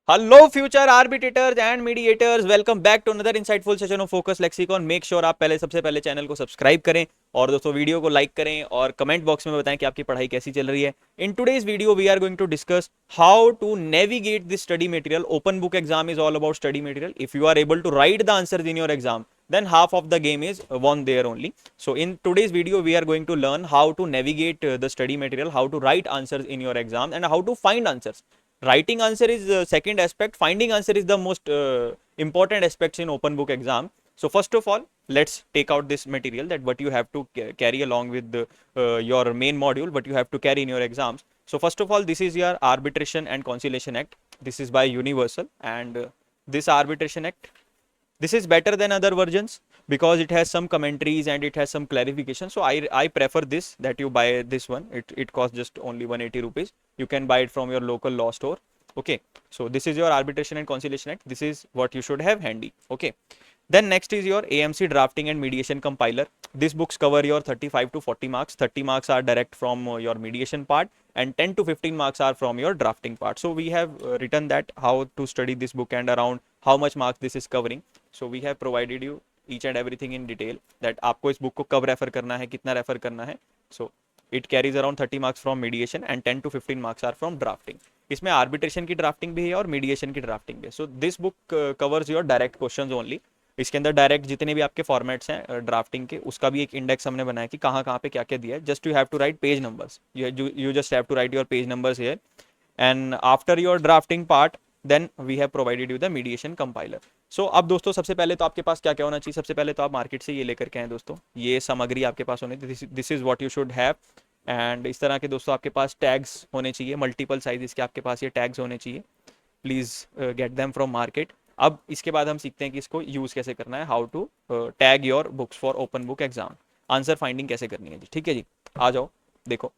Hello future arbitrators and mediators, welcome back to another insightful session of Focus Lexicon. Make sure आप सबसे पहले channel को subscribe करें और दोस्तों वीडियो को लाइक करें और कमेंट बॉक्स में बताएं कि आपकी पढ़ाई कैसी चल रही है। In today's video we are going to discuss how to navigate this study material. Open book exam is all about study material. If you are able to write the answers in your exam, then half of the game is won there only. So in today's video we are going to learn how to navigate the study material, how to write answers in your exam, and how to find answers. Writing answer is second aspect, finding answer is the most important aspects in open book exam. So first of all, let's take out this material, that what you have to carry along with your main module, what you have to carry in your exams. So first of all, this is your Arbitration and Conciliation Act. This is by Universal, and this Arbitration Act, this is better than other versions because it has some commentaries and it has some clarification. So I prefer this, that you buy this one. It costs just only 180 rupees. You can buy it from your local law store. Okay, so this is your Arbitration and Conciliation Act. This is what you should have handy. Okay, then next is your AMC drafting and mediation compiler. These books cover your 35 to 40 marks. 30 marks are direct from your mediation part, and 10 to 15 marks are from your drafting part. So we have written that how to study this book and around how much marks this is covering. So we have provided you each and everything in detail, that आपको इस book को कब refer करना है, कितना refer करना है. So it carries around 30 marks from mediation and 10 to 15 marks are from drafting. इसमें आर्बिट्रेशन की ड्राफ्टिंग भी है और मीडिएशन की ड्राफ्टिंग भी है. So this book covers your direct questions only. इसके अंदर डायरेक्ट जितने भी आपके फॉर्मेट्स हैं ड्राफ्टिंग के, उसका भी एक इंडेक्स हमने बनाया कि कहाँ कहाँ पे क्या क्या दिया है. Just you have to write page numbers. You just have to write your page numbers here, and after your drafting part then we have provided you the mediation compiler. So अब दोस्तों सबसे पहले तो आपके पास क्या क्या होना चाहिए. सबसे पहले तो आप मार्केट से ये लेकर के आए दोस्तों, ये सामग्री आपके पास होनी चाहिए. This is what you should have. And इस तरह के दोस्तों आपके पास टैग्स होने चाहिए, मल्टीपल साइज के आपके पास ये टैग्स होने चाहिए. Please get them from market. अब इसके बाद हम सीखते हैं कि इसको यूज़ कैसे करना है, how to tag your books for open book exam. Answer finding कैसे करनी है जी. ठीक है जी, आ जाओ देखो.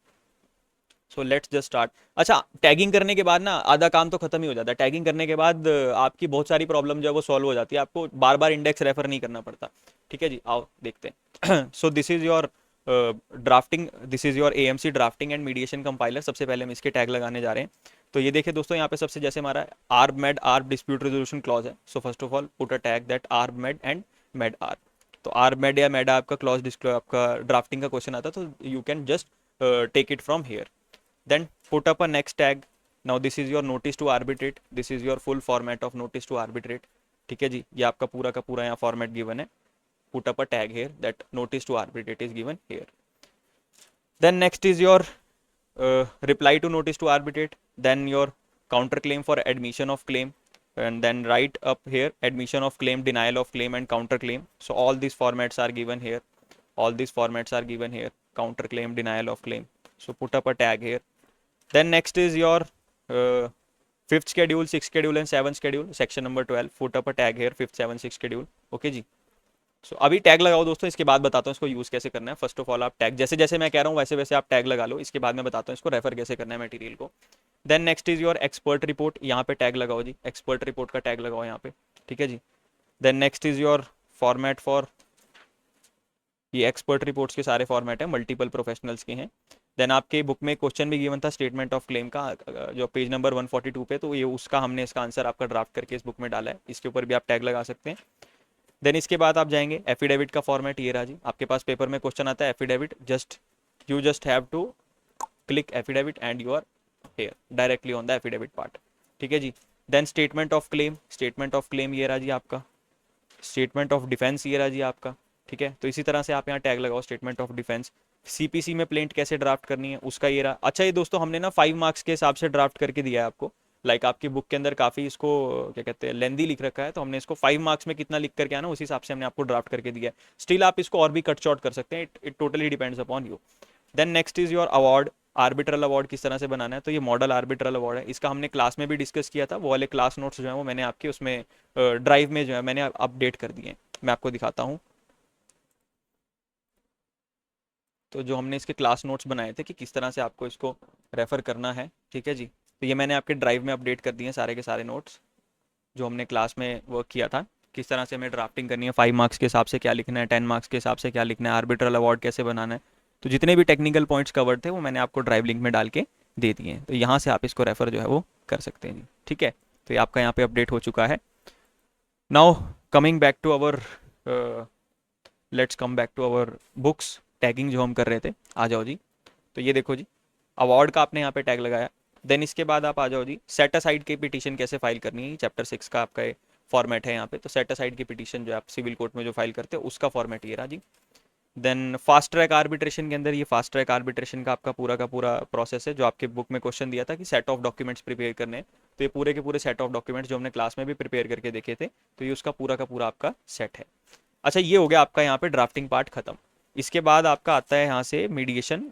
So let's just start. अच्छा, टैगिंग करने के बाद ना आधा काम तो खत्म ही हो जाता है. टैगिंग करने के बाद आपकी बहुत सारी प्रॉब्लम जो है वो सॉल्व हो जाती है. आपको बार बार इंडेक्स रेफर नहीं करना पड़ता. ठीक है जी, आओ देखते हैं. सो this is your drafting, this is your AMC drafting and mediation compiler. सबसे पहले हम इसके टैग लगाने जा रहे हैं. तो ये देखिए दोस्तों, यहाँ पे सबसे जैसे हमारा arb med arb dispute resolution clause है. So first of all put a tag that arb med and med arb. तो आर्ब मेड या मेड आर्ब का क्लॉज डिस्क्लोज आपका ड्राफ्टिंग का क्वेश्चन आता है, तो you can just take it from here. Then put up a next tag. Now this is your notice to arbitrate. This is your full format of notice to arbitrate. ठीक है जी, ये आपका पूरा का पूरा यहाँ फॉर्मेट गिवन है. Put up a tag here that notice to arbitrate is given here. Then next is your reply to notice to arbitrate. Then your counterclaim for admission of claim, and then write up here admission of claim, denial of claim, and counterclaim. So all these formats are given here. All these formats are given here. Counterclaim, denial of claim. So put up a tag here. Then next is your fifth schedule, sixth schedule and seventh schedule, section number 12. Put up a tag here, fifth, seventh, sixth schedule. Okay जी. सो अभी tag लगाओ दोस्तों, इसके बाद बताता हूँ इसको use कैसे करना है. फर्स्ट ऑफ ऑल आप टैग जैसे जैसे मैं कह रहा हूँ वैसे वैसे आप टैग लगा लो. इसके बाद मैं बताता हूँ इसको रेफर कैसे करना है मटेरियल को. Then next is your expert report. यहाँ पे टैग लगाओ जी, एक्सपर्ट रिपोर्ट का टैग लगाओ यहाँ पे. ठीक है जी. Then next is your format for, ये एक्सपर्ट रिपोर्ट्स के सारे फॉर्मेट हैं, मल्टीपल प्रोफेशनल्स के हैं. देन आपके बुक में क्वेश्चन भी गिवन था स्टेटमेंट ऑफ क्लेम का, जो पेज नंबर 142 पे, तो ये उसका हमने इसका आंसर आपका ड्राफ्ट करके इस बुक में डाला है. इसके ऊपर भी आप टैग लगा सकते हैं. देन इसके बाद आप जाएंगे एफिडेविट का फॉर्मेट. ये रहा जी, आपके पास पेपर में क्वेश्चन आता है affidavit. You just have to click affidavit and you are here directly on the affidavit part. ठीक है जी. Then statement of claim, statement of claim ये रहा जी आपका. स्टेटमेंट ऑफ डिफेंस ये रहा जी आपका. ठीक है, तो इसी तरह से आप यहाँ टैग लगाओ स्टेटमेंट ऑफ डिफेंस. CPC में प्लेंट कैसे ड्राफ्ट करनी है उसका ये रहा. अच्छा ये दोस्तों हमने ना 5 मार्क्स के हिसाब से ड्राफ्ट करके दिया है आपको. लाइक आपकी बुक के अंदर काफ़ी इसको क्या कहते हैं लेंदी लिख रखा है, तो हमने इसको 5 मार्क्स में कितना लिख करके आना उसी हिसाब से हमने आपको ड्राफ्ट करके दिया है. स्टिल आप इसको और भी कट शॉर्ट कर सकते हैं. It totally depends upon you. Then next is your award. Arbitral award किस तरह से बनाना है, तो ये मॉडल आर्बिट्रल अवार्ड है. इसका हमने क्लास में भी डिस्कस किया था. वो वाले क्लास नोट्स जो है वो मैंने आपके उसमें ड्राइव में जो है मैंने अपडेट कर दिए हैं. मैं आपको दिखाता हूँ. तो जो हमने इसके क्लास नोट्स बनाए थे कि किस तरह से आपको इसको रेफ़र करना है. ठीक है जी, तो ये मैंने आपके ड्राइव में अपडेट कर दिए हैं सारे के सारे नोट्स जो हमने क्लास में वर्क किया था. किस तरह से हमें ड्राफ्टिंग करनी है, 5 मार्क्स के हिसाब से क्या लिखना है, 10 मार्क्स के हिसाब से क्या लिखना है, आर्बिट्रल अवार्ड कैसे बनाना है. तो जितने भी टेक्निकल पॉइंट्स कवर थे वो मैंने आपको ड्राइव लिंक में डाल के दे दिए हैं. तो यहाँ से आप इसको रेफ़र जो है वो कर सकते हैं जी. ठीक है, तो ये आपका यहाँ पे अपडेट हो चुका है। Now coming back to our, let's come back to our books, tagging जो हम कर रहे थे, आ जाओ जी। तो ये देखो जी, अवार्ड का आपने यहाँ पे टैग लगाया। देन इसके बाद आप आ जाओ जी, सेट असाइड की पिटीशन कैसे फाइल करनी है, चैप्टर 6 का आपका फॉर्मेट है यहाँ पे। तो सेट असाइड की पिटीशन जो आप सिविल कोर्ट में जो फाइल करते हो उसका फॉर्मेट ये रहा जी। देन फास्ट ट्रैक आर्बिट्रेशन के अंदर, ये फास्ट ट्रैक आर्बिट्रेशन का पूरा प्रोसेस है जो आपके बुक में क्वेश्चन दिया था कि सेट ऑफ डॉक्यूमेंट्स प्रिपेयर करने हैं। तो ये पूरे के पूरे सेट ऑफ डॉक्यूमेंट्स जो हमने क्लास में भी प्रिपेयर करके देखे थे, तो ये उसका पूरा का पूरा आपका सेट है। अच्छा, ये हो गया आपका यहाँ पे ड्राफ्टिंग पार्ट खत्म। इसके बाद आपका आता है यहाँ से मीडिएशन,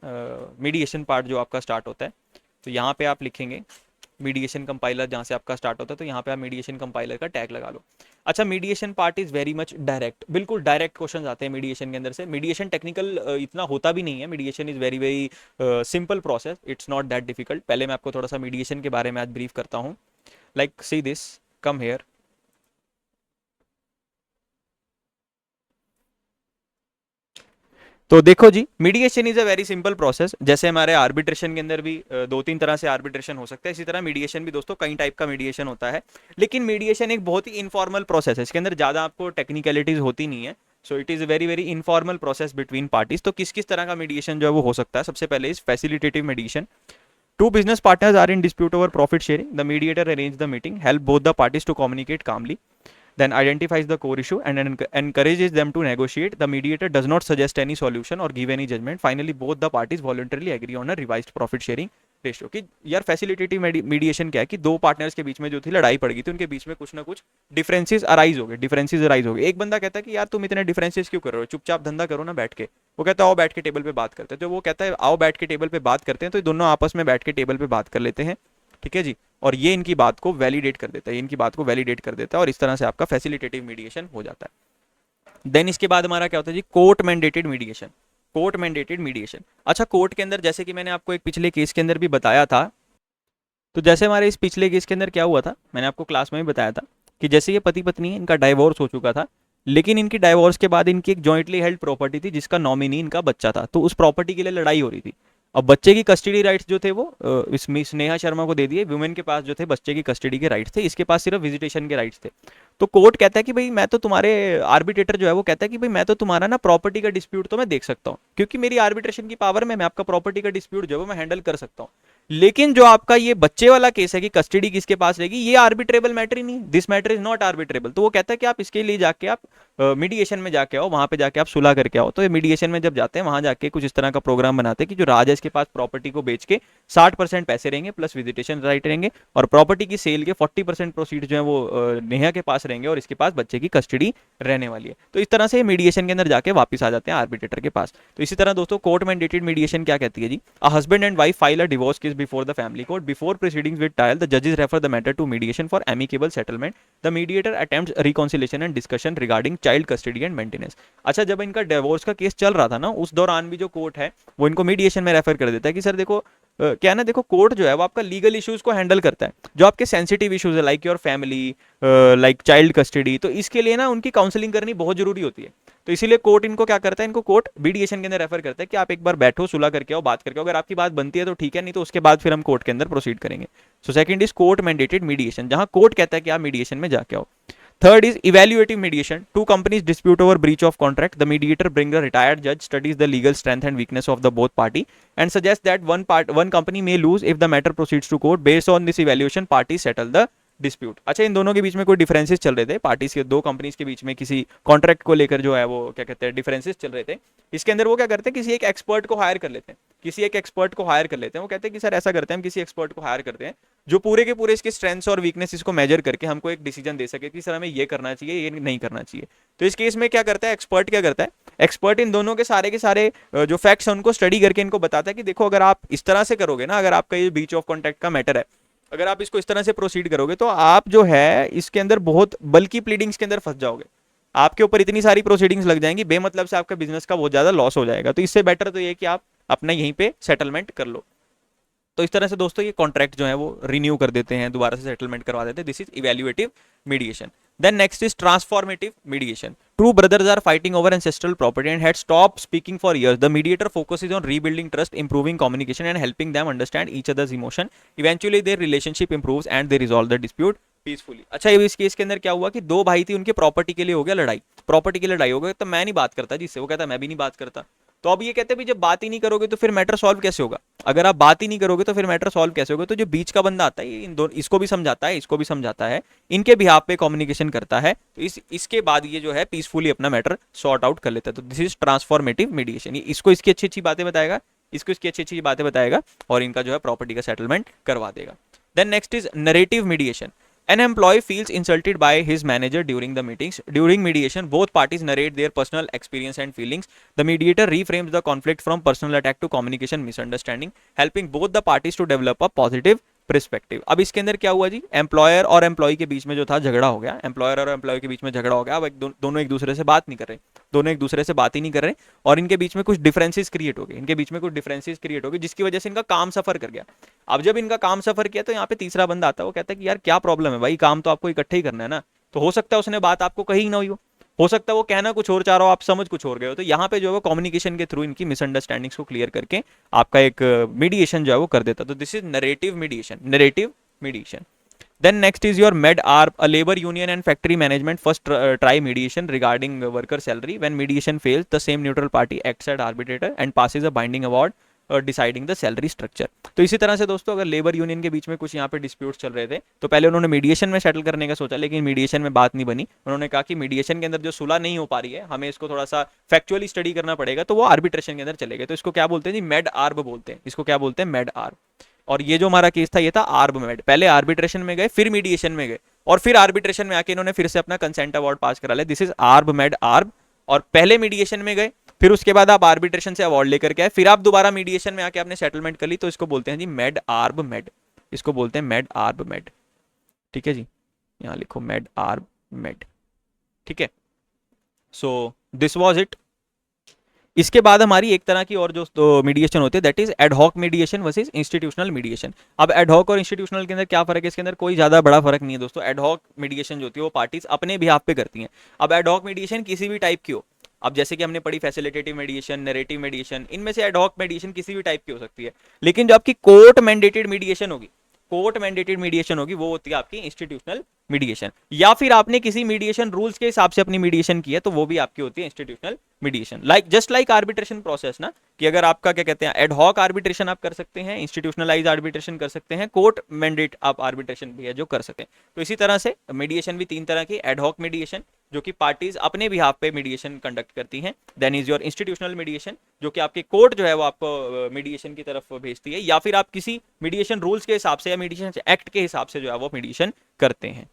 मीडिएशन पार्ट जो आपका स्टार्ट होता है। तो यहाँ पे आप लिखेंगे मीडिएशन कंपाइलर, जहाँ से आपका स्टार्ट होता है, तो यहाँ पे आप मीडिएशन कंपाइलर का टैग लगा लो। अच्छा, mediation part is very much direct, बिल्कुल डायरेक्ट क्वेश्चन आते हैं मीडिएशन के अंदर से। मीडिएशन टेक्निकल इतना होता भी नहीं है, mediation is very very simple process, it's not that difficult. पहले मैं आपको थोड़ा सा मीडिएशन के बारे में आज ब्रीफ करता हूँ। Like see this, come here. तो देखो जी, mediation is a very simple process. जैसे हमारे आर्बिट्रेशन के अंदर भी दो तीन तरह से आर्बिट्रेशन हो सकता है, इसी तरह मीडिएशन भी दोस्तों कई टाइप का मीडिएशन होता है। लेकिन मीडिएशन एक बहुत ही इनफॉर्मल प्रोसेस है, इसके अंदर ज़्यादा आपको टेक्निकलिटीज होती नहीं है। So it is very very informal process between parties. तो किस किस तरह का मीडिएशन जो है वो हो सकता है, सबसे पहले is facilitative mediation. Two business partners are in dispute over profit sharing. The mediator arranges the meeting, help both the parties to communicate calmly, then identifies the core issue and encourages them to negotiate. The mediator does not suggest any solution or give any judgment. Finally, both the parties voluntarily agree on a revised profit sharing ratio. कि यार facilitative mediation क्या है कि दो partners के बीच में जो थी लड़ाई पड़ गई थी, उनके बीच में कुछ ना कुछ डिफरेंसेस अराइज हो गए। एक बंदा कहता है कि यार तुम इतने डिफरेंसेस क्यों कर रहे हो, चुपचाप धंधा करो ना बैठ के। वो कहता है आओ बैठ के टेबल पे बात करते हैं। तो वो कहता है आओ बैठ के टेबल पे बात करते हैं। तो दोनों आपस में बैठ के टेबल पे बात कर लेते हैं, ठीक है जी। और ये इनकी बात को वैलिडेट कर देता है, और इस तरह से आपका फैसिलिटेटिव मीडिएशन हो जाता है। देन इसके बाद हमारा क्या होता है जी, कोर्ट मैंडेटेड मीडिएशन। अच्छा, कोर्ट के अंदर जैसे कि मैंने आपको एक पिछले केस के अंदर भी बताया था, तो जैसे हमारे इस पिछले केस के अंदर क्या हुआ था, मैंने आपको क्लास में भी बताया था कि जैसे ये पति पत्नी है, इनका डाइवोर्स हो चुका था, लेकिन इनकी डाइवोर्स के बाद इनकी एक जॉइंटली हेल्ड प्रॉपर्टी थी जिसका नॉमिनी इनका बच्चा था। तो उस प्रॉपर्टी के लिए लड़ाई हो रही थी। अब बच्चे की कस्टडी राइट्स जो थे वो इसमें स्नेहा शर्मा को दे दिए। वुमेन के पास जो थे बच्चे की कस्टडी के राइट्स थे, इसके पास सिर्फ विजिटेशन के राइट्स थे। तो कोर्ट कहता है कि भाई मैं तो तुम्हारे, आर्बिट्रेटर जो है वो कहता है कि भाई मैं तो तुम्हारा ना प्रॉपर्टी का डिस्प्यूट तो मैं देख सकता हूँ, क्योंकि मेरी आर्बिट्रेशन की पावर में मैं आपका प्रॉपर्टी का डिस्प्यूट जो है वो मैं हैंडल कर सकता हूँ। लेकिन जो आपका ये बच्चे वाला केस है कि कस्टडी किसके पास रहेगी, ये आर्बिट्रेबल मैटर ही नहीं, this matter is not arbitrable. तो वो कहता है कि आप इसके लिए जाके आप मीडिएशन में जाके आओ, वहां पे जाके आप सुलह करके आओ। तो ये मीडिएशन में जब जाते हैं वहां जाके कुछ इस तरह का प्रोग्राम बनाते हैं कि जो राज है इसके पास प्रॉपर्टी को बेच के 60% पैसे रहेंगे प्लस विजिटेशन राइट रहेंगे, और प्रॉपर्टी की सेल के 40% प्रोसीड जो है वो नेहा के पास रहेंगे, और इसके पास बच्चे की कस्टडी रहने वाली है। तो इस तरह से मीडिएशन के अंदर जाके वापस आ जाते हैं आर्बिट्रेटर के पास। तो इसी तरह दोस्तों कोर्ट मैंडेटेड मीडिएशन क्या कहती है जी, a husband and wife file a divorce case before the family court, before proceedings with trial the जजेस refer the matter to mediation for amicable settlement, the mediator attempts reconciliation and discussion regarding child custody and maintenance. अच्छा, जब इनका divorce का case चल रहा था ना, उस दौरान भी जो कोर्ट है वो इनको मीडिएशन में रेफर कर देता है कि सर देखो क्या है ना, देखो कोर्ट जो है वो आपका लीगल इश्यूज को हैंडल करता है, जो आपके सेंसिटिव इश्यूज है like your family, like child custody, तो इसके लिए ना उनकी काउंसलिंग करनी बहुत जरूरी होती है। तो इसीलिए कोर्ट इनको क्या करता है, इनको कोर्ट मीडिएशन के अंदर रेफर करता है कि आप एक बार बैठो, सुलह करके आओ, बात करके आओ, अगर आपकी बात बनती है तो ठीक है, नहीं तो उसके बाद फिर हम कोर्ट के अंदर प्रोसीड करेंगे। So second is court mandated mediation, जहां कोर्ट कहता है कि आप मीडिएशन में जाके आओ। Third is evaluative mediation. Two companies dispute over breach of contract. The mediator brings a retired judge, studies the legal strength and weakness of the both party, and suggests that one company may lose if the matter proceeds to court. Based on this evaluation, parties settle the dispute. अच्छा, इन दोनों के बीच में कोई differences चल रहे थे, parties के दो कंपनीज के बीच में किसी कॉन्ट्रैक्ट को लेकर जो है वो क्या कहते हैं डिफरेंसेस चल रहे थे। इसके अंदर वो क्या करते हैं, किसी एक एक्सपर्ट को हायर कर लेते हैं, वो कहते हैं कि सर ऐसा करते हैं, हम किसी एक्सपर्ट को हायर करते हैं जो पूरे के पूरे इसके स्ट्रेंथ्स और वीकनेस को मेजर करके हमको एक डिसीजन दे सके कि सर हमें ये करना चाहिए, ये नहीं करना चाहिए। तो इस केस में क्या करता है एक्सपर्ट इन दोनों के सारे जो फैक्ट्स हैं उनको स्टडी करके इनको बताता है कि देखो अगर आप इस तरह से करोगे ना, अगर आपका ये ब्रीच ऑफ कॉन्ट्रैक्ट का मैटर है, अगर आप इसको इस तरह से प्रोसीड करोगे तो आप जो है इसके अंदर बहुत बल्कि प्लीडिंग्स के अंदर फंस जाओगे, आपके ऊपर इतनी सारी प्रोसीडिंग्स लग जाएंगी, बेमतलब से आपका बिजनेस का बहुत ज्यादा लॉस हो जाएगा। तो इससे बेटर तो ये कि आप अपना यहीं पे सेटलमेंट कर लो। तो इस तरह से दोस्तों ये कॉन्ट्रैक्ट जो है वो रिन्यू कर देते हैं, दोबारा से सेटलमेंट करवा देते हैं। This is evaluative mediation. Then next is transformative mediation. Two brothers are fighting over ancestral property and had stopped speaking for years. The mediator focuses on rebuilding trust, improving communication, and helping them understand each other's emotion. Eventually, their relationship improves and they resolve the dispute. Peacefully. अच्छा, ये इस case के अंदर क्या हुआ कि दो भाई थी, उनके प्रॉपर्टी के लिए हो गया लड़ाई, प्रॉपर्टी के लिए लड़ाई हो गई, तो मैं नहीं बात करता जिससे, वो कहता मैं भी नहीं बात करता। तो अब ये कहते हैं भाई जब बात ही नहीं करोगे तो फिर मैटर सॉल्व कैसे होगा, अगर आप बात ही नहीं करोगे तो फिर मैटर सॉल्व कैसे होगा। तो जो बीच का बंदा आता है ये इन दोनों, इसको भी समझाता है, इसको भी समझाता है, इनके बिहाफ पे कम्युनिकेशन करता है, तो इसके बाद ये जो है पीसफुली अपना मैटर सॉर्ट आउट कर लेता है। तो दिस इज ट्रांसफॉर्मेटिव मीडिएशन। इसको इसकी अच्छी अच्छी बातें बताएगा, इसको इसकी अच्छी अच्छी बातें बताएगा, और इनका जो है प्रॉपर्टी का सेटलमेंट करवा देगा। Then next is narrative mediation. An employee feels insulted by his manager during the meetings. During mediation, both parties narrate their personal experience and feelings. The mediator reframes the conflict from personal attack to communication misunderstanding, helping both the parties to develop a positive perspective. अब इसके अंदर क्या हुआ जी, employer और employ के बीच में जो था झगड़ा हो गया, एम्प्लॉयर और एम्प्लॉय के बीच में झगड़ा हो गया। अब दोनों एक दूसरे से बात नहीं कर रहे, दोनों एक दूसरे से बात ही नहीं कर रहे, और इनके बीच में कुछ डिफरेंसेस क्रिएट हो गए, इनके बीच में कुछ डिफरेंसेस क्रिएट हो गए, जिसकी वजह से इनका काम सफर कर गया। अब जब इनका काम सफर किया तो यहाँ पे तीसरा बंदा आता है, वो कहता है कि यार क्या प्रॉब्लम है भाई, काम तो आपको इकट्ठे ही करना है ना। तो हो सकता है उसने बात आपको कही ना हुई हो सकता है वो कहना कुछ और चाह रहा हो, आप समझ कुछ और गए हो। तो यहाँ पे जो है कम्युनिकेशन के थ्रू इनकी मिसअंडरस्टैंडिंग्स को क्लियर करके आपका एक मीडिएशन जो है वो कर देता। तो this is narrative mediation, narrative mediation. Then next is your med-arb. A labor union and factory management first try mediation regarding worker salary. When mediation fails, the same neutral party acts as arbitrator and passes a binding award deciding the salary structure. तो इसी तरह से दोस्तों अगर labour union के बीच में कुछ यहाँ पे डिस्प्यूट्स चल रहे थे तो पहले उन्होंने मीडिएशन में सेटल करने का सोचा, लेकिन मीडिएशन में बात नहीं बनी। उन्होंने कहा कि मीडिएशन के अंदर जो सुलह नहीं हो पा रही है, हमें इसको थोड़ा सा फैक्चुअली स्टडी करना पड़ेगा, तो वो आर्बिट्रेशन के अंदर चले गए। तो इसको क्या बोलते हैं जी, मेड आर्ब बोलते हैं, इसको क्या बोलते हैं, मेड आर्ब। और ये जो हमारा केस था ये था आर्ब मेड, पहले आर्बिट्रेशन में गए, फिर मीडिएशन में गए, और फिर आर्बिट्रेशन में आके इन्होंने फिर से अपना कंसेंट अवार्ड पास करा लिया। This is arb med arb. और पहले मीडिएशन में गए, फिर उसके बाद आप आर्बिट्रेशन से अवार्ड लेकर के आए, फिर आप दोबारा मीडिएशन में आके आपने सेटलमेंट कर ली, तो इसको बोलते हैं जी मेड आर्ब मेड, इसको बोलते हैं मेड आर्ब मेड। ठीक है जी, यहां लिखो मेड आर्ब मेड। ठीक है, सो दिस वाज इट। इसके बाद हमारी एक तरह की और जो मीडिएशन होती है that is ad hoc mediation versus institutional mediation. अब एडहॉक और इंस्टीट्यूशनल के अंदर क्या फर्क है, इसके अंदर कोई ज्यादा बड़ा फर्क नहीं है दोस्तों। एडहॉक मीडिएशन जो होती है वो पार्टीज अपने बिहाफ पे करती हैं। अब एडहॉक मीडिएशन किसी भी टाइप की हो, अब जैसे कि हमने पढ़ी फैसिलिटेटिव मीडिएशन, नैरेटिव मीडिएशन, इनमें से एडहॉक मीडिएशन किसी भी टाइप की हो सकती है। लेकिन जो आपकी कोर्ट मैंडेटेड मीडिएशन होगी, कोर्ट मैंडेटेड मीडिएशन होगी, वो होती है आपकी इंस्टीट्यूशनल मीडिएशन। या फिर आपने किसी मीडिएशन रूल्स के हिसाब से अपनी मीडिएशन की है तो वो भी आपकी होती है institutional mediation. Like just like arbitration process ना, कि अगर आपका क्या कहते हैं एडहॉक आर्बिट्रेशन आप कर सकते हैं, इंस्टीट्यूशनलाइज आर्बिट्रेशन कर सकते हैं, कोर्ट मैंडेट आप आर्बिट्रेशन भी है जो कर सकते हैं। तो इसी तरह से मीडिएशन भी तीन तरह की, एडहॉक मीडिएशन जो कि पार्टीज अपने बिहाफ पे मीडिएशन कंडक्ट करती हैं, then is your institutional mediation जो कि आपकी कोर्ट जो है वो आपको मीडिएशन की तरफ भेजती है, या फिर आप किसी मीडिएशन रूल्स के हिसाब से या मीडिएशन एक्ट के हिसाब से जो है वो मीडिएशन करते हैं।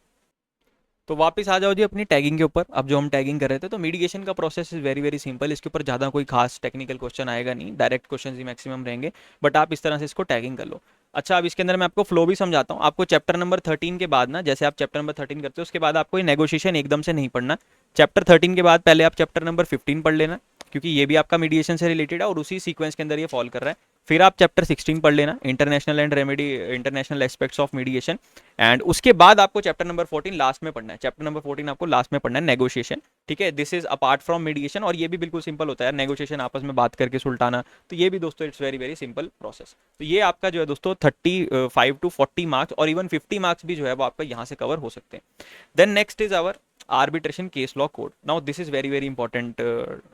तो वापस आ जाओ जी अपनी टैगिंग के ऊपर। अब जो हम टैगिंग कर रहे थे, तो मीडिएशन का process is very very simple, इसके ऊपर ज़्यादा कोई खास टेक्निकल क्वेश्चन आएगा नहीं, डायरेक्ट क्वेश्चन ही मैक्सिमम रहेंगे, बट आप इस तरह से इसको टैगिंग कर लो। अच्छा, अब इसके अंदर मैं आपको फ्लो भी समझाता हूँ। आपको चैप्टर नंबर 13 के बाद ना, जैसे आप चैप्टर नंबर 13 करते हो उसके बाद आपको ये नेगोशिएशन एकदम से नहीं पढ़ना। चैप्टर 13 के बाद पहले आप चैप्टर नंबर 15 पढ़ लेना, क्योंकि ये भी आपका मीडिएशन से रिलेटेड है और उसी सीक्वेंस के अंदर ये फॉल कर रहा है। फिर आप चैप्टर 16 पढ़ लेना, international and remedy, international aspects of mediation. And उसके बाद आपको चैप्टर नंबर 14 लास्ट में पढ़ना है, चैप्टर नंबर 14 आपको लास्ट में पढ़ना है, नेगोशिएशन। ठीक है, this is apart from mediation, और ये भी बिल्कुल सिंपल होता है नेगोशिएशन, आपस में बात करके सुलटाना। तो ये भी दोस्तों it's very very simple process. तो ये आपका जो है दोस्तों 35 to 40 मार्क्स और इवन 50 मार्क्स भी जो है वो आपका यहाँ से कवर हो सकते हैं। Then next is our arbitration case law code. Now this is very very important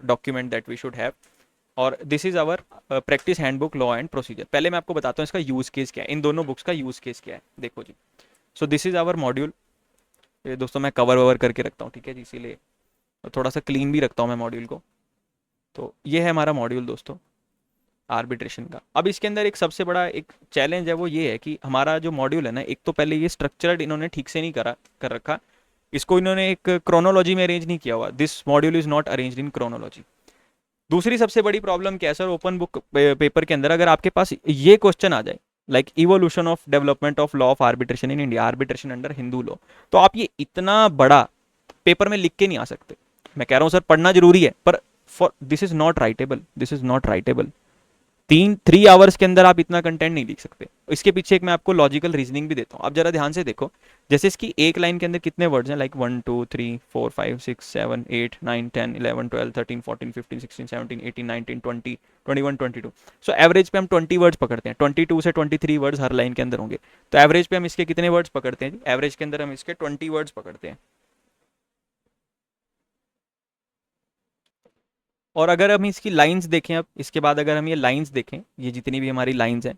document that we should have, और this is our practice handbook law and procedure. पहले मैं आपको बताता हूँ इसका यूज केस क्या है, इन दोनों बुक्स का यूज केस क्या है। देखो जी, so this is our module. ये दोस्तों मैं कवर ववर करके रखता हूँ, ठीक है जी, इसीलिए थोड़ा सा क्लीन भी रखता हूँ मैं मॉड्यूल को। तो ये है हमारा मॉड्यूल दोस्तों आर्बिट्रेशन का। अब इसके अंदर एक सबसे बड़ा एक चैलेंज है, वो ये है कि हमारा जो मॉड्यूल है ना, एक तो पहले ये स्ट्रक्चर्ड इन्होंने ठीक से नहीं कर रखा, इसको इन्होंने एक क्रोनोलॉजी में अरेंज नहीं किया हुआ। This module is not arranged in chronology. दूसरी सबसे बड़ी प्रॉब्लम क्या है सर, ओपन बुक पेपर के अंदर अगर आपके पास ये क्वेश्चन आ जाए like evolution of development of law of arbitration in India, arbitration under Hindu law, तो आप ये इतना बड़ा पेपर में लिख के नहीं आ सकते। मैं कह रहा हूँ सर पढ़ना जरूरी है, पर for this is not writable, this is not writable. Three hours के अंदर आप इतना कंटेंट नहीं लिख सकते। इसके पीछे एक मैं आपको लॉजिकल रीजनिंग भी देता हूँ, आप जरा ध्यान से देखो। जैसे इसकी एक लाइन के अंदर कितने वर्ड्स हैं, लाइक 1 2 3 4 5 6 7 8 9 10 11 12 13 14 15 16 17 18 19 20 21 22। सो एवरेज पे हम 20 वर्ड्स पकड़ते हैं, 22 से 23 वर्ड्स हर लाइन के अंदर होंगे। तो एवरेज पे हम इसके कितने वर्ड्स पकड़ते हैं जी, एवरेज के अंदर हम इसके 20 वर्ड्स पकड़ते हैं। और अगर हम इसकी लाइंस देखें, अब इसके बाद अगर हम ये लाइंस देखें, ये जितनी भी हमारी लाइंस हैं,